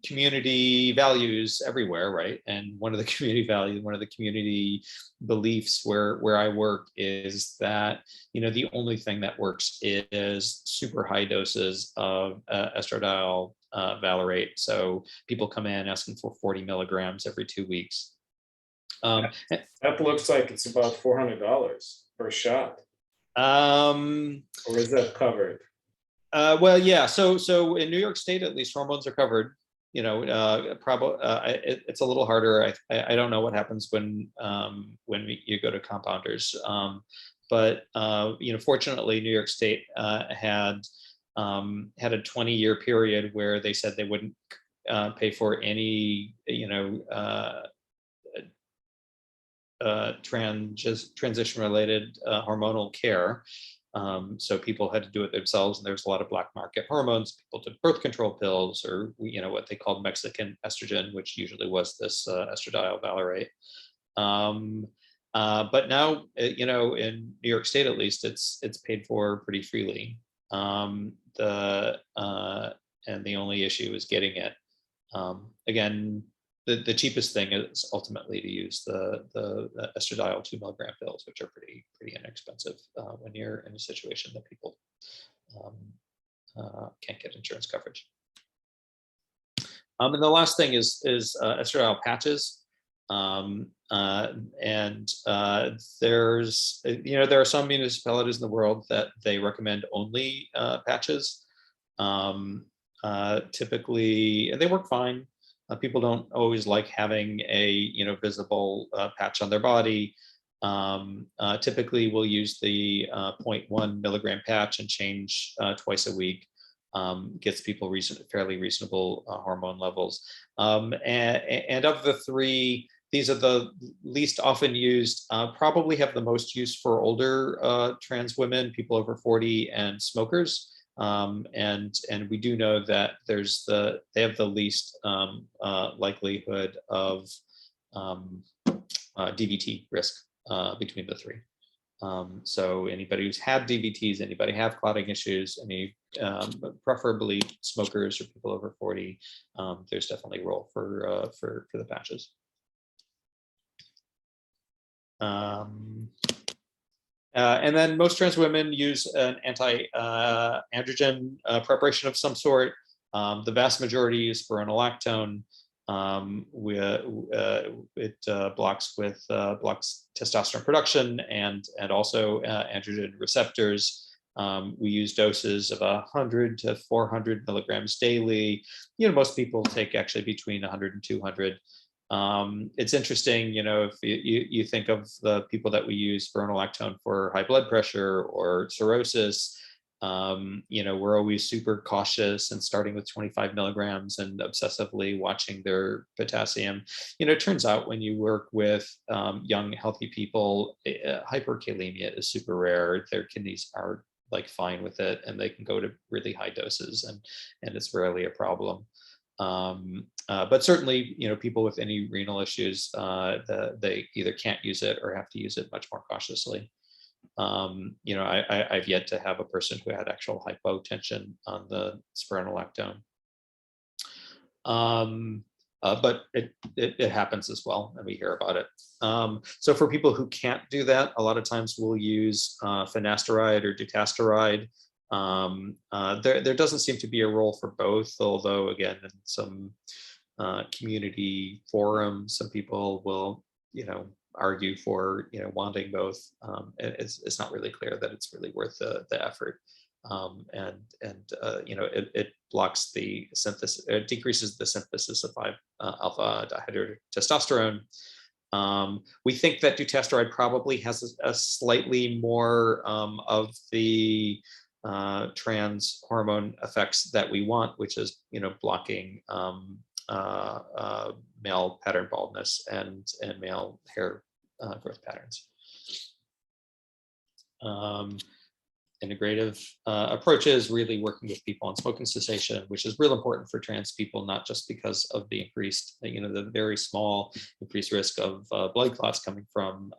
community values everywhere, right? And one of the community beliefs where I work is that the only thing that works is super high doses of estradiol valerate. So people come in asking for 40 milligrams every 2 weeks.
That looks like it's about $400 per shot. Or is that covered?
Well, yeah. So in New York State, at least, hormones are covered. Probably it's a little harder. I don't know what happens when you go to compounders, but fortunately, New York State had a 20-year period where they said they wouldn't pay for any transition-related hormonal care. So people had to do it themselves, and there's a lot of black market hormones. People took birth control pills, or what they called Mexican estrogen, which usually was this estradiol valerate. But now, in New York State, at least, it's paid for pretty freely. And the only issue is getting it. Again, the cheapest thing is ultimately to use the estradiol 2 milligram pills, which are pretty inexpensive when you're in a situation that people can't get insurance coverage. And the last thing is estradiol patches. There's, there are some municipalities in the world that they recommend only patches. Typically, they work fine. People don't always like having a visible patch on their body. Typically, we'll use the 0.1 milligram patch and change twice a week. Gets people fairly reasonable hormone levels. And of the three, these are the least often used, probably have the most use for older trans women, people over 40, and smokers. And we do know that they have the least likelihood of DVT risk between the three. So anybody who's had DVTs, anybody have clotting issues, preferably smokers or people over 40, there's definitely a role for the patches. And then most trans women use an anti-androgen preparation of some sort. The vast majority use spironolactone. It blocks testosterone production and also androgen receptors. We use doses of 100 to 400 milligrams daily. Most people take actually between 100 and 200. It's interesting, if you think of the people that we use spironolactone for high blood pressure or cirrhosis, we're always super cautious and starting with 25 milligrams and obsessively watching their potassium. It turns out when you work with young, healthy people, hyperkalemia is super rare. Their kidneys are fine with it, and they can go to really high doses, and it's rarely a problem. But certainly, people with any renal issues, they either can't use it or have to use it much more cautiously. I've yet to have a person who had actual hypotension on the spironolactone. But it happens as well, and we hear about it. So for people who can't do that, a lot of times we'll use finasteride or dutasteride. There doesn't seem to be a role for both, although again, in some community forums, some people will, argue for, wanting both. It's not really clear that it's really worth the effort. It blocks the synthesis, it decreases the synthesis of 5-alpha dihydrotestosterone. We think that dutasteride probably has a slightly more of the trans hormone effects that we want, which is, blocking male pattern baldness and male hair growth patterns. Integrative approaches, really working with people on smoking cessation, which is real important for trans people, not just because of the increased, the very small increased risk of blood clots coming from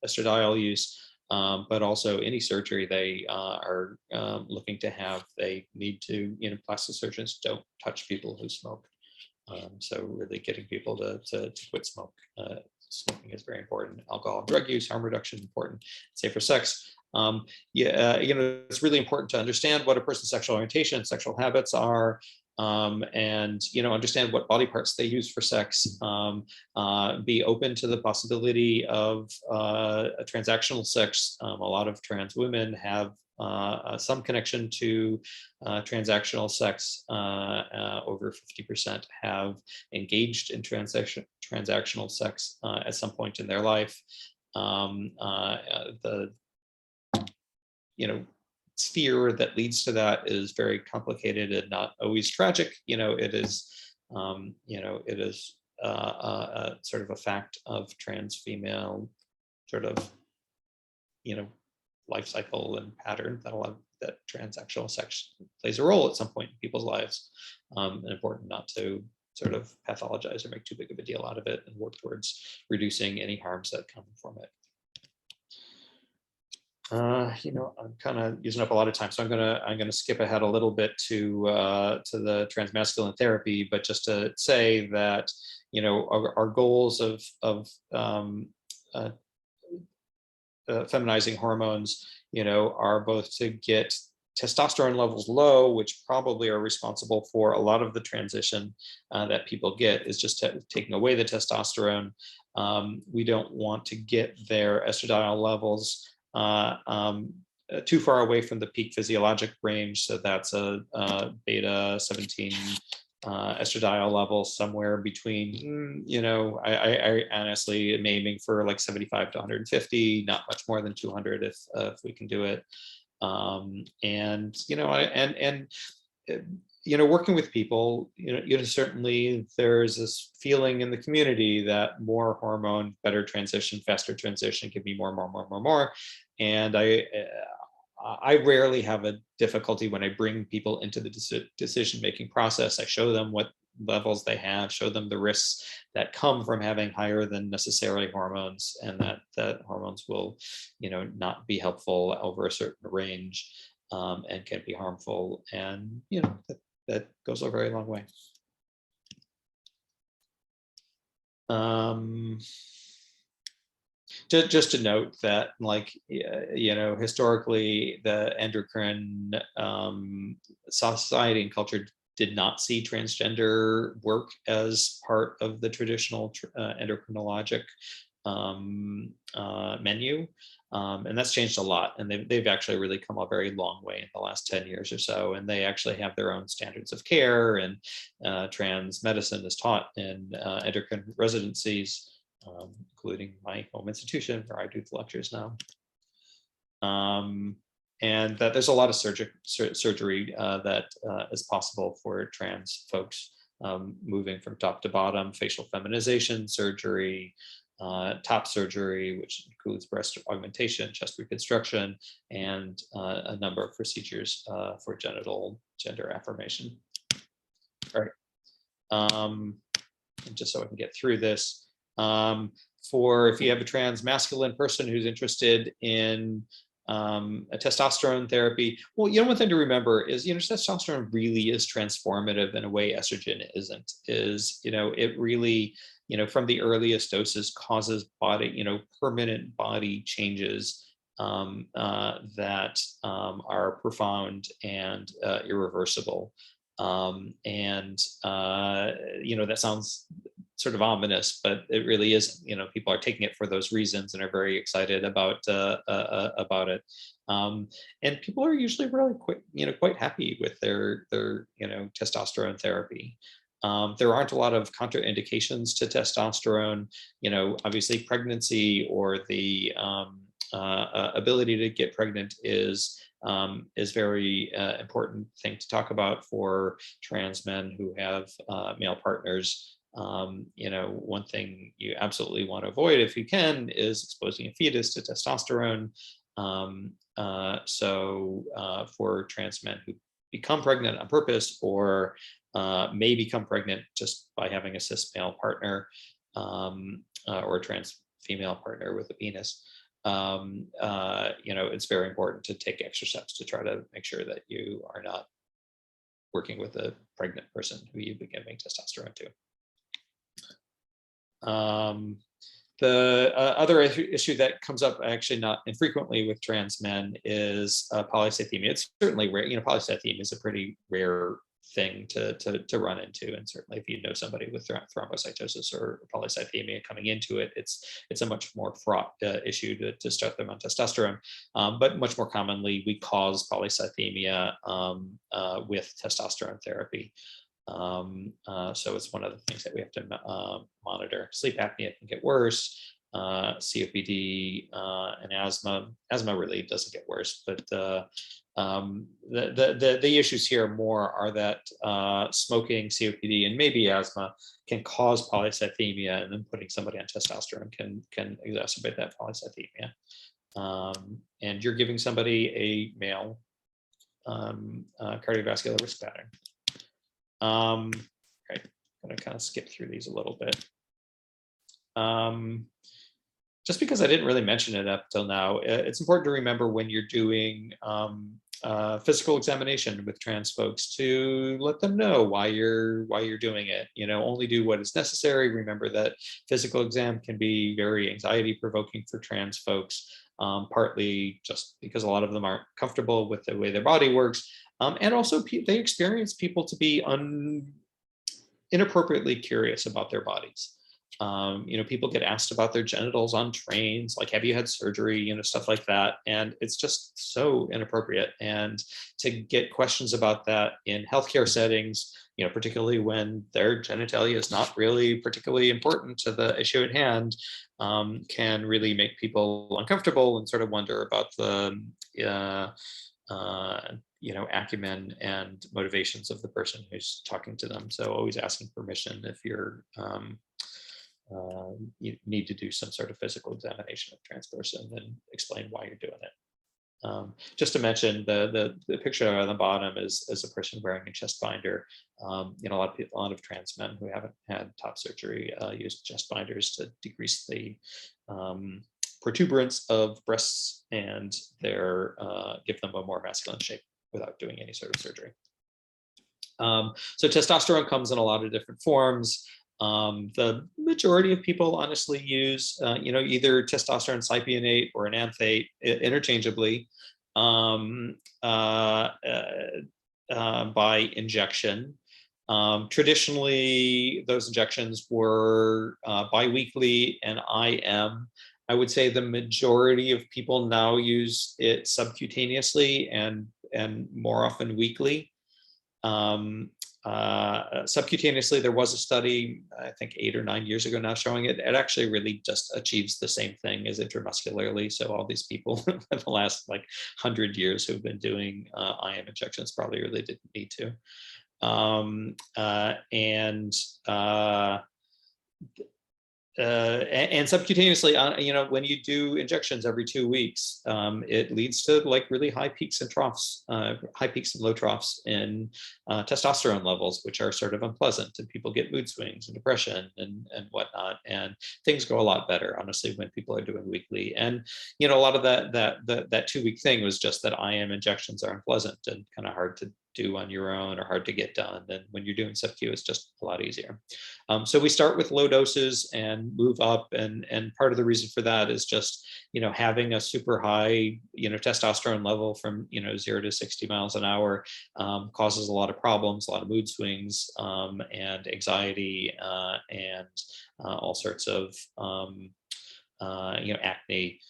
estradiol use, but also any surgery they are looking to have, they need to, plastic surgeons don't touch people who smoke. So really getting people to quit smoking is very important. Alcohol and drug use, harm reduction, important. Safer sex. It's really important to understand what a person's sexual orientation, sexual habits are, and understand what body parts they use for sex. Be open to the possibility of a transactional sex. A lot of trans women have some connection to transactional sex. Over 50% have engaged in transactional sex at some point in their life. The sphere that leads to that is very complicated and not always tragic. It is sort of a fact of trans female sort of life cycle and pattern that transactional sex plays a role at some point in people's lives. And important not to sort of pathologize or make too big of a deal out of it, and work towards reducing any harms that come from it. I'm kind of using up a lot of time, so I'm gonna skip ahead a little bit to the transmasculine therapy, but just to say that our goals of feminizing hormones, are both to get testosterone levels low, which probably are responsible for a lot of the transition that people get, is just taking away the testosterone. We don't want to get their estradiol levels too far away from the peak physiologic range. So that's a beta 17 estradiol level somewhere between, I honestly am aiming for like 75 to 150, not much more than 200 if we can do it. Working with people, certainly there's this feeling in the community that more hormone, better transition, faster transition, give me more. And I rarely have a difficulty when I bring people into the decision-making process. I show them what levels they have, show them the risks that come from having higher than necessary hormones, and that hormones will, not be helpful over a certain range, and can be harmful. And, that goes a very long way. Just to note that, historically, the endocrine society and culture did not see transgender work as part of the traditional endocrinologic menu. And that's changed a lot. And they've actually really come a very long way in the last 10 years or so. And they actually have their own standards of care, and trans medicine is taught in endocrine residencies, including my home institution where I do the lectures now. And that there's a lot of surgery that is possible for trans folks, moving from top to bottom: facial feminization surgery, top surgery, which includes breast augmentation, chest reconstruction, and a number of procedures for genital gender affirmation. All right. And just so I can get through this, for if you have a trans masculine person who's interested in a testosterone therapy, well, one thing to remember is, testosterone really is transformative in a way estrogen isn't. It really, from the earliest doses, causes body, permanent body changes that are profound and irreversible. That sounds sort of ominous, but it really isn't. People are taking it for those reasons and are very excited about it. And people are usually really quite happy with their testosterone therapy. There aren't a lot of contraindications to testosterone. Obviously pregnancy or the ability to get pregnant is very important thing to talk about for trans men who have male partners. One thing you absolutely want to avoid, if you can, is exposing a fetus to testosterone. For trans men who become pregnant on purpose, or may become pregnant just by having a cis male partner, or a trans female partner with a penis, it's very important to take extra steps to try to make sure that you are not working with a pregnant person who you've been giving testosterone to. The other issue that comes up, actually not infrequently, with trans men is polycythemia. It's certainly rare. Polycythemia is a pretty rare thing to run into, and certainly if you know somebody with thrombocytosis or polycythemia coming into it, it's a much more fraught issue to start them on testosterone. But much more commonly, we cause polycythemia with testosterone therapy. So it's one of the things that we have to monitor. Sleep apnea can get worse, COPD, and asthma. Asthma really doesn't get worse, but the issues here more are that smoking, COPD, and maybe asthma can cause polycythemia, and then putting somebody on testosterone can exacerbate that polycythemia. And you're giving somebody a male cardiovascular risk pattern. Okay, I'm going to kind of skip through these a little bit. just because I didn't really mention it up till now, it's important to remember when you're doing physical examination with trans folks to let them know why you're doing it. Only do what is necessary. Remember that physical exam can be very anxiety provoking for trans folks, partly just because a lot of them aren't comfortable with the way their body works, and also they experience people to be inappropriately curious about their bodies. People get asked about their genitals on trains, like, have you had surgery, stuff like that. And it's just so inappropriate. And to get questions about that in healthcare settings, particularly when their genitalia is not really particularly important to the issue at hand, can really make people uncomfortable and sort of wonder about the acumen and motivations of the person who's talking to them. So always asking permission if you're you need to do some sort of physical examination of a trans person, and explain why you're doing it. Just to mention, the picture on the bottom is a person wearing a chest binder. A lot of trans men who haven't had top surgery use chest binders to decrease the protuberance of breasts and give them a more masculine shape without doing any sort of surgery. So testosterone comes in a lot of different forms. The majority of people honestly use, either testosterone cypionate or enanthate interchangeably by injection. Traditionally, those injections were biweekly and IM. I would say the majority of people now use it subcutaneously and more often weekly. Subcutaneously, there was a study, I think 8 or 9 years ago now, showing it actually really just achieves the same thing as intramuscularly. So all these people in the last 100 years who've been doing IM injections probably really didn't need to. And subcutaneously, when you do injections every 2 weeks, it leads to really high peaks and troughs, high peaks and low troughs in testosterone levels, which are sort of unpleasant, and people get mood swings and depression and whatnot. And things go a lot better, honestly, when people are doing weekly. And a lot of that 2-week thing was just that IM injections are unpleasant and kind of hard to do on your own or hard to get done. And when you're doing subQ, it's just a lot easier. So we start with low doses and move up. And part of the reason for that is just, having a super high, testosterone level from, 0 to 60 miles an hour causes a lot of problems, a lot of mood swings, and anxiety, and all sorts of, acne.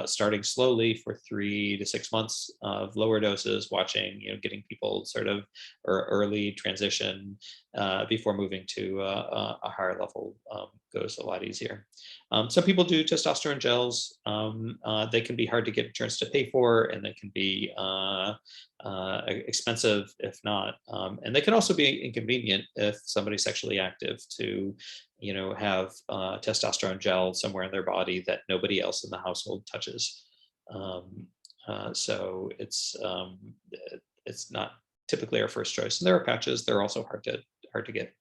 Starting slowly for 3 to 6 months of lower doses, watching, getting people sort of early transition before moving to a higher level goes a lot easier. Some people do testosterone gels. They can be hard to get insurance to pay for, and they can be expensive if not. And they can also be inconvenient if somebody's sexually active to have testosterone gel somewhere in their body that nobody else in the household touches. So it's not typically our first choice. And there are patches. They're also hard to get.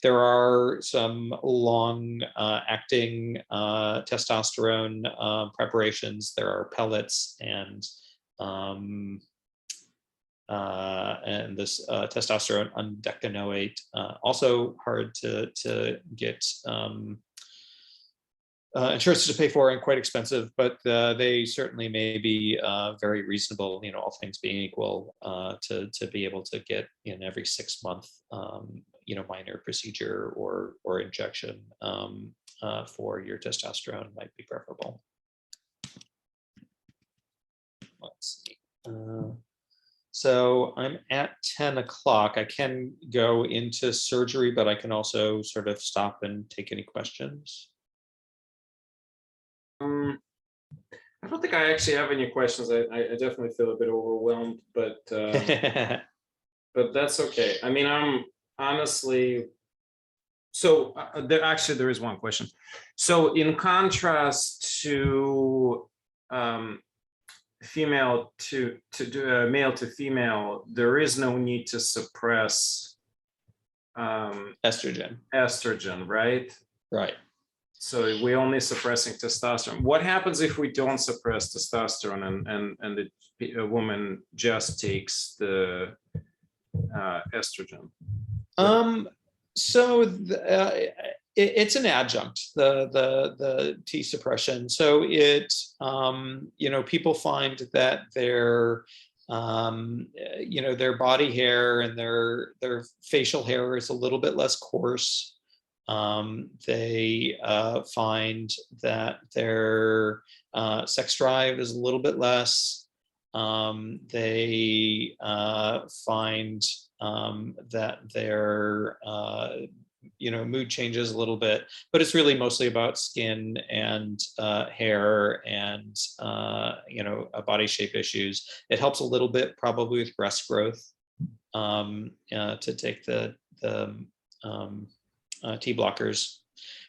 There are some long acting testosterone preparations. There are pellets and this testosterone undecanoate, also hard to get insurance to pay for and quite expensive, but they certainly may be very reasonable, all things being equal, to be able to get in every 6 month, minor procedure or injection for your testosterone might be preferable. Let's see. So I'm at 10 o'clock. I can go into surgery, but I can also sort of stop and take any questions.
I don't think I actually have any questions. I definitely feel a bit overwhelmed, but that's okay. I mean, I'm honestly, so there is one question. So in contrast to female to male to female, there is no need to suppress estrogen, right?
Right.
So we're only suppressing testosterone. What happens if we don't suppress testosterone and a woman just takes the estrogen?
So it's an adjunct, the T suppression. So it, people find that their their body hair and their facial hair is a little bit less coarse. They find that their sex drive is a little bit less. They find that their mood changes a little bit, but it's really mostly about skin and hair and body shape issues. It helps a little bit probably with breast growth to take the T blockers.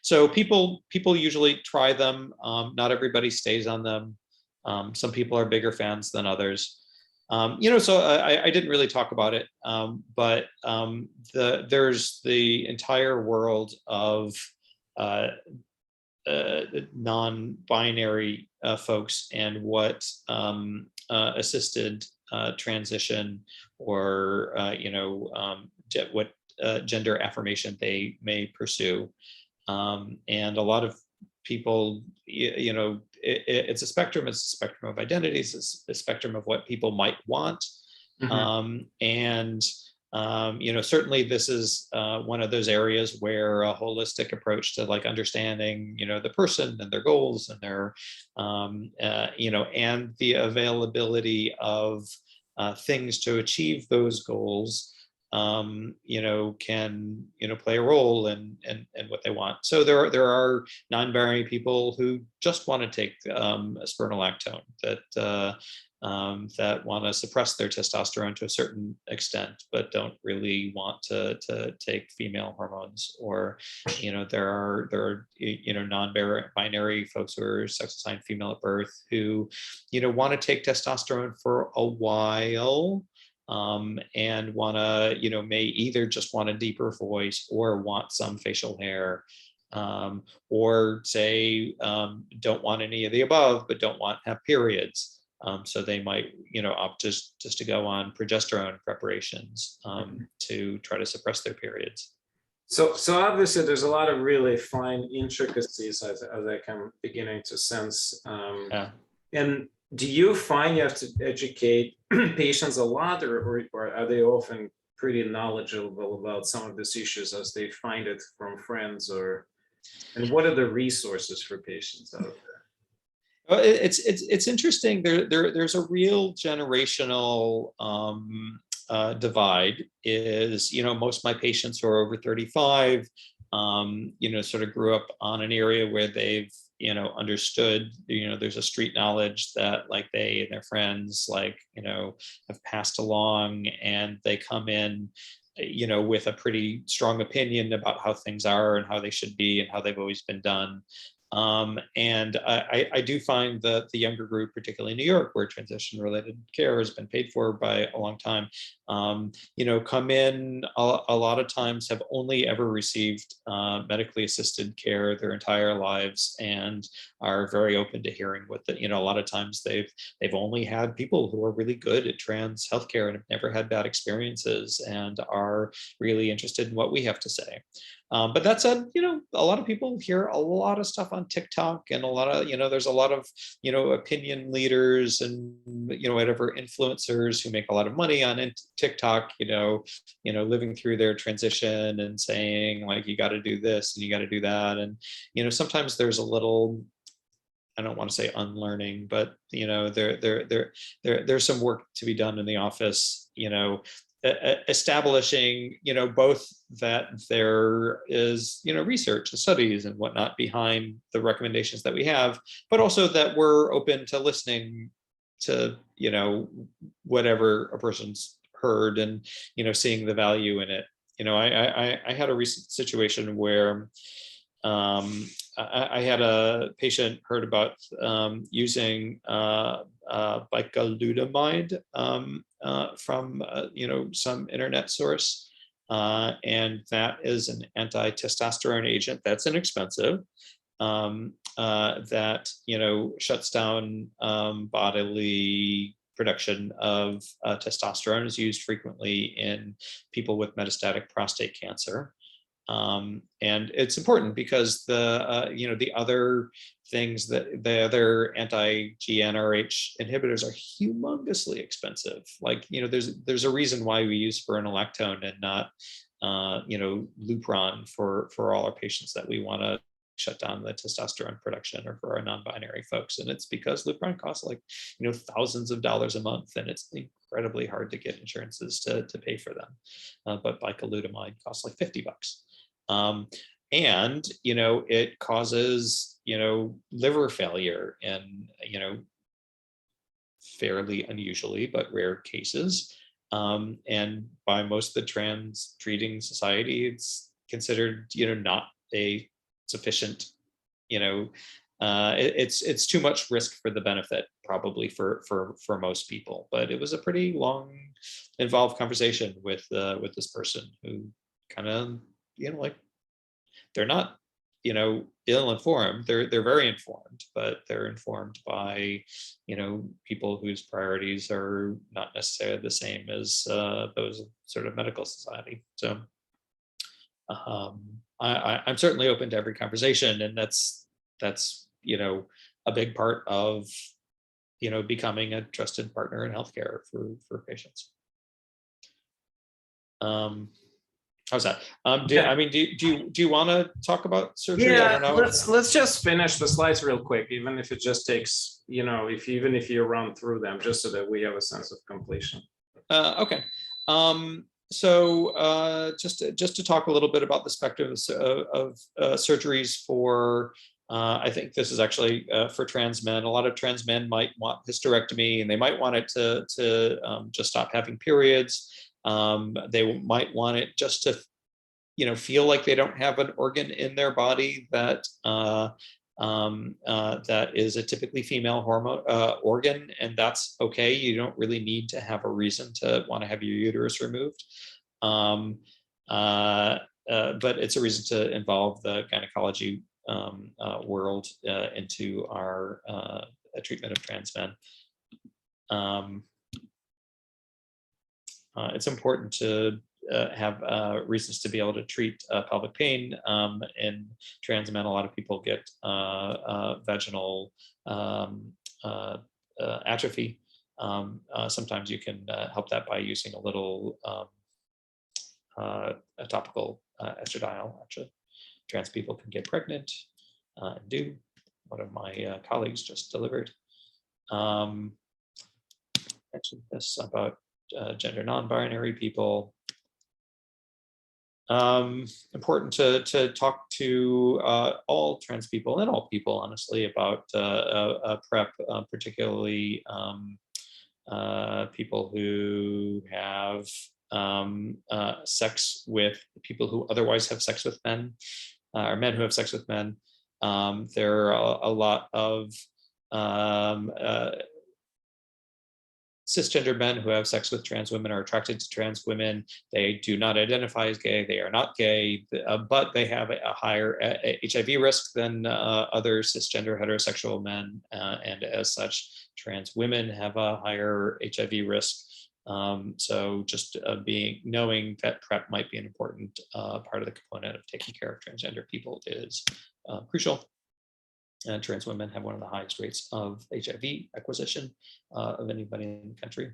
So people usually try them. Not everybody stays on them. Some people are bigger fans than others. So I didn't really talk about it, but there's the entire world of non-binary folks and what assisted transition or what gender affirmation they may pursue, and a lot of people, it's a spectrum. It's a spectrum of identities. It's a spectrum of what people might want. Certainly this is one of those areas where a holistic approach to like understanding, the person and their goals and their, and the availability of things to achieve those goals, can play a role in what they want. So there are non-binary people who just want to take spironolactone that want to suppress their testosterone to a certain extent, but don't really want to take female hormones. Or there are non-binary folks who are sex assigned female at birth who want to take testosterone for a while. And want to, may either just want a deeper voice or want some facial hair, or say don't want any of the above, but don't want to have periods. So they might, opt just to go on progesterone preparations to try to suppress their periods.
So obviously there's a lot of really fine intricacies as I can beginning to sense. And do you find you have to educate patients a lot, or are they often pretty knowledgeable about some of these issues as they find it from friends, and what are the resources for patients out there?
Well, it's interesting. There's a real generational divide. Is most of my patients who are over 35, sort of grew up on an area where they've understood, there's a street knowledge that like they and their friends have passed along, and they come in with a pretty strong opinion about how things are and how they should be and how they've always been done. And I do find that the younger group, particularly in New York, where transition-related care has been paid for by a long time, come in a lot of times have only ever received medically assisted care their entire lives, and are very open to hearing what a lot of times they've only had people who are really good at trans healthcare and have never had bad experiences and are really interested in what we have to say. But that said, a lot of people hear a lot of stuff on TikTok, and a lot of, there's a lot of, opinion leaders and, whatever influencers who make a lot of money on TikTok, living through their transition and saying like, you got to do this and you got to do that. And, sometimes there's a little, I don't want to say unlearning, but, there's some work to be done in the office, establishing, both that there is, research and studies and whatnot behind the recommendations that we have, but also that we're open to listening to, whatever a person's heard and, seeing the value in it. I had a recent situation where I had a patient heard about using bicalutamide from some internet source, and that is an anti-testosterone agent that's inexpensive, that, you know, shuts down bodily production of testosterone, is used frequently in people with metastatic prostate cancer. And it's important because the you know, the other things, that the other anti-GnRH inhibitors are humongously expensive. Like, you know, there's a reason why we use spironolactone and not you know, Lupron for all our patients that we want to shut down the testosterone production, or for our non-binary folks. And it's because Lupron costs, like, you know, thousands of dollars a month, and it's incredibly hard to get insurances to pay for them. But bicalutamide costs like $50. And, you know, it causes, you know, liver failure in, you know, fairly unusually but rare cases. And by most of the trans treating society, it's considered, you know, not a sufficient, you know, it's too much risk for the benefit, probably for most people. But it was a pretty long, involved conversation with this person who kind of, you know, like, they're not, you know, ill-informed. They're very informed, but they're informed by, you know, people whose priorities are not necessarily the same as those of sort of medical society. So I'm certainly open to every conversation, and that's, you know, a big part of, you know, becoming a trusted partner in healthcare for patients. How's that? I mean, do you want to talk about surgery?
Yeah,
I don't know.
let's just finish the slides real quick, even if it just takes, you know, even if you run through them, just so that we have a sense of completion.
Okay. So just to talk a little bit about the spectrum of surgeries for, I think this is actually for trans men. A lot of trans men might want hysterectomy, and they might want it to just stop having periods. They might want it just to, you know, feel like they don't have an organ in their body that that is a typically female hormone organ, and that's okay. You don't really need to have a reason to want to have your uterus removed, but it's a reason to involve the gynecology world into our treatment of trans men. It's important to have reasons to be able to treat pelvic pain. In trans men, a lot of people get vaginal atrophy. Sometimes you can help that by using a little a topical estradiol. Actually, trans people can get pregnant and do. One of my colleagues just delivered. Mentioned this about gender non-binary people. Important to talk to all trans people, and all people, honestly, about PrEP, particularly people who have sex with people who otherwise have sex with men, or men who have sex with men. There are a lot of cisgender men who have sex with trans women are attracted to trans women. They do not identify as gay. They are not gay, but they have a higher HIV risk than other cisgender heterosexual men. And as such, trans women have a higher HIV risk. So just knowing that PrEP might be an important part of the component of taking care of transgender people is crucial. And trans women have one of the highest rates of HIV acquisition of anybody in the country.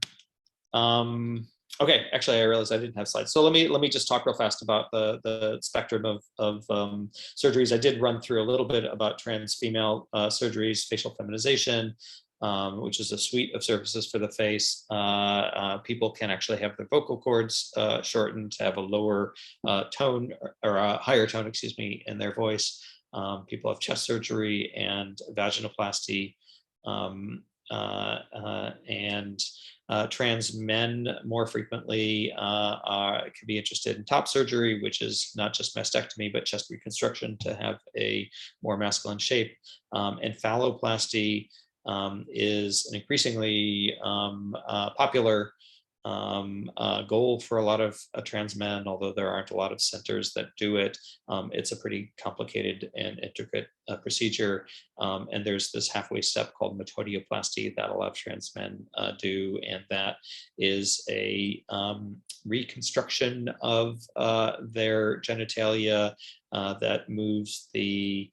Okay, actually, I realized I didn't have slides. So let me just talk real fast about the spectrum of surgeries. I did run through a little bit about trans female surgeries, facial feminization, which is a suite of services for the face. People can actually have their vocal cords shortened to have a lower tone, or a higher tone, excuse me, in their voice. People have chest surgery and vaginoplasty, and trans men more frequently can be interested in top surgery, which is not just mastectomy, but chest reconstruction to have a more masculine shape. And phalloplasty is an increasingly popular goal for a lot of trans men, although there aren't a lot of centers that do it. It's a pretty complicated and intricate procedure. And there's this halfway step called metodioplasty that a lot of trans men do. And that is a reconstruction of their genitalia that moves the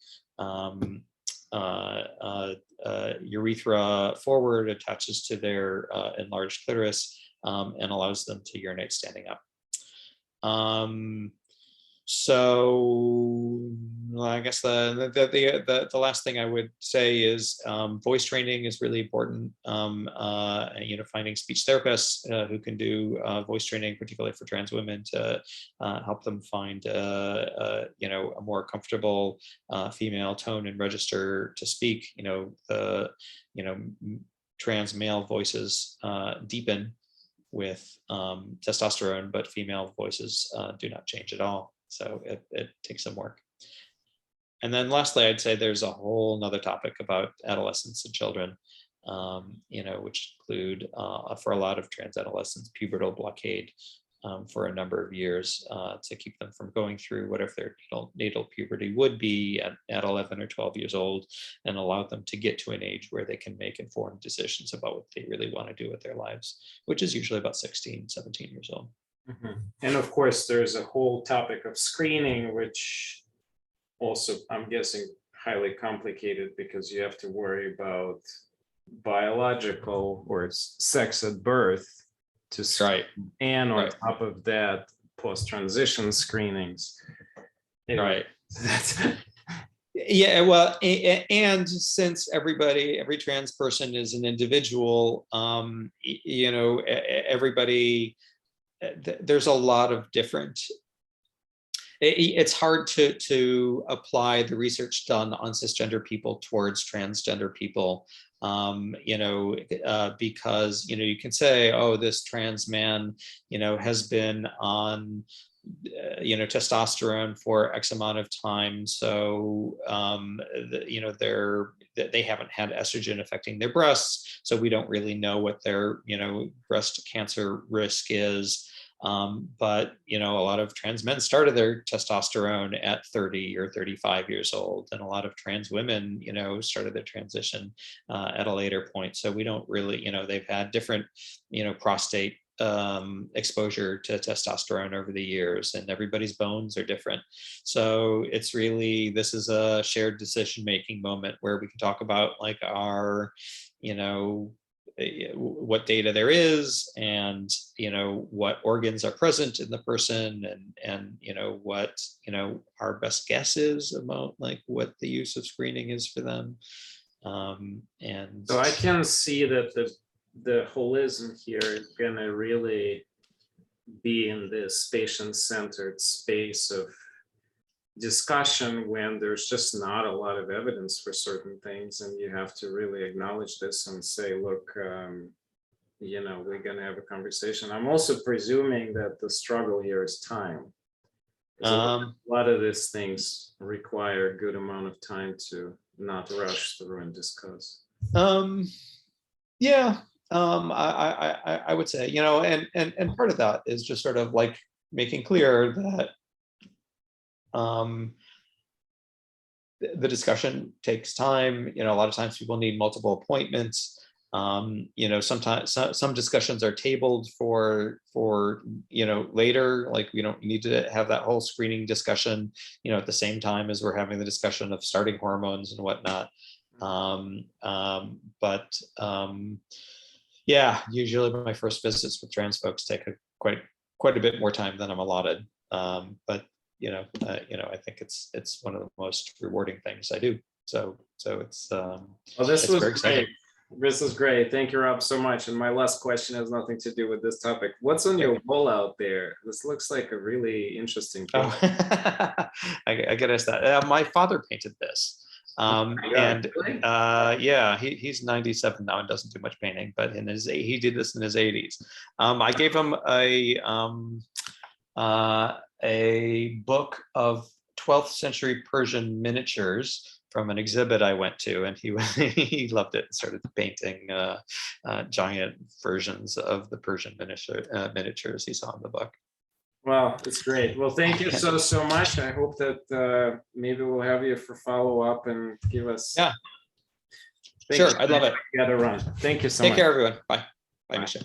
urethra forward, attaches to their enlarged clitoris, and allows them to urinate standing up. So I guess the last thing I would say is voice training is really important. Finding speech therapists who can do voice training, particularly for trans women, to help them find a more comfortable female tone and register to speak. Trans male voices deepen with testosterone, but female voices do not change at all. So it takes some work. And then lastly, I'd say there's a whole nother topic about adolescents and children, which include, for a lot of trans adolescents, pubertal blockade for a number of years to keep them from going through whatever their natal puberty would be at 11 or 12 years old, and allow them to get to an age where they can make informed decisions about what they really want to do with their lives, which is usually about 16, 17 years old.
Mm-hmm. And of course, there's a whole topic of screening, which also, I'm guessing, highly complicated because you have to worry about biological or sex at birth to
Right.
And on
Right.
top of that, post-transition screenings.
Right.
That's
Yeah, well, and since every trans person is an individual, everybody, there's a lot of different, it's hard to apply the research done on cisgender people towards transgender people, because, you can say, oh, this trans man, has been on, testosterone for X amount of time. So, they haven't had estrogen affecting their breasts. So we don't really know what their, breast cancer risk is. But, a lot of trans men started their testosterone at 30 or 35 years old. And a lot of trans women, started their transition at a later point. So we don't really, they've had different, prostate exposure to testosterone over the years, and everybody's bones are different. So it's really, this is a shared decision-making moment where we can talk about like our, what data there is, and what organs are present in the person, and what our best guess is about like what the use of screening is for them. And
so I can see that the holism here is going to really be in this patient-centered space of discussion when there's just not a lot of evidence for certain things, and you have to really acknowledge this and say, look, we're going to have a conversation. I'm also presuming that the struggle here is time. A lot of these things require a good amount of time to not rush through and discuss.
Yeah. I would say, and part of that is just sort of like making clear that the discussion takes time. A lot of times people need multiple appointments. Sometimes some discussions are tabled for later, like we don't need to have that whole screening discussion, at the same time as we're having the discussion of starting hormones and whatnot. Yeah, usually my first visits with trans folks take quite a bit more time than I'm allotted. But I think it's one of the most rewarding things I do. So it's
well, this was
very exciting.
Great. This is great. Thank you, Rob, so much. And my last question has nothing to do with this topic. What's on your wall out there? This looks like a really interesting thing.
Oh, I gotta ask that. My father painted this. Yeah, he's 97 now and doesn't do much painting, but he did this in his 80s. I gave him a book of 12th century Persian miniatures from an exhibit I went to, and he he loved it and started painting giant versions of the Persian miniatures he saw in the book.
Wow, that's great. Well, thank you so much. I hope that maybe we'll have you for follow-up and give us.
Yeah. Sure, I'd love it.
You gotta run. Thank you so much.
Take care, everyone. Bye. Bye,
Bye.
Misha.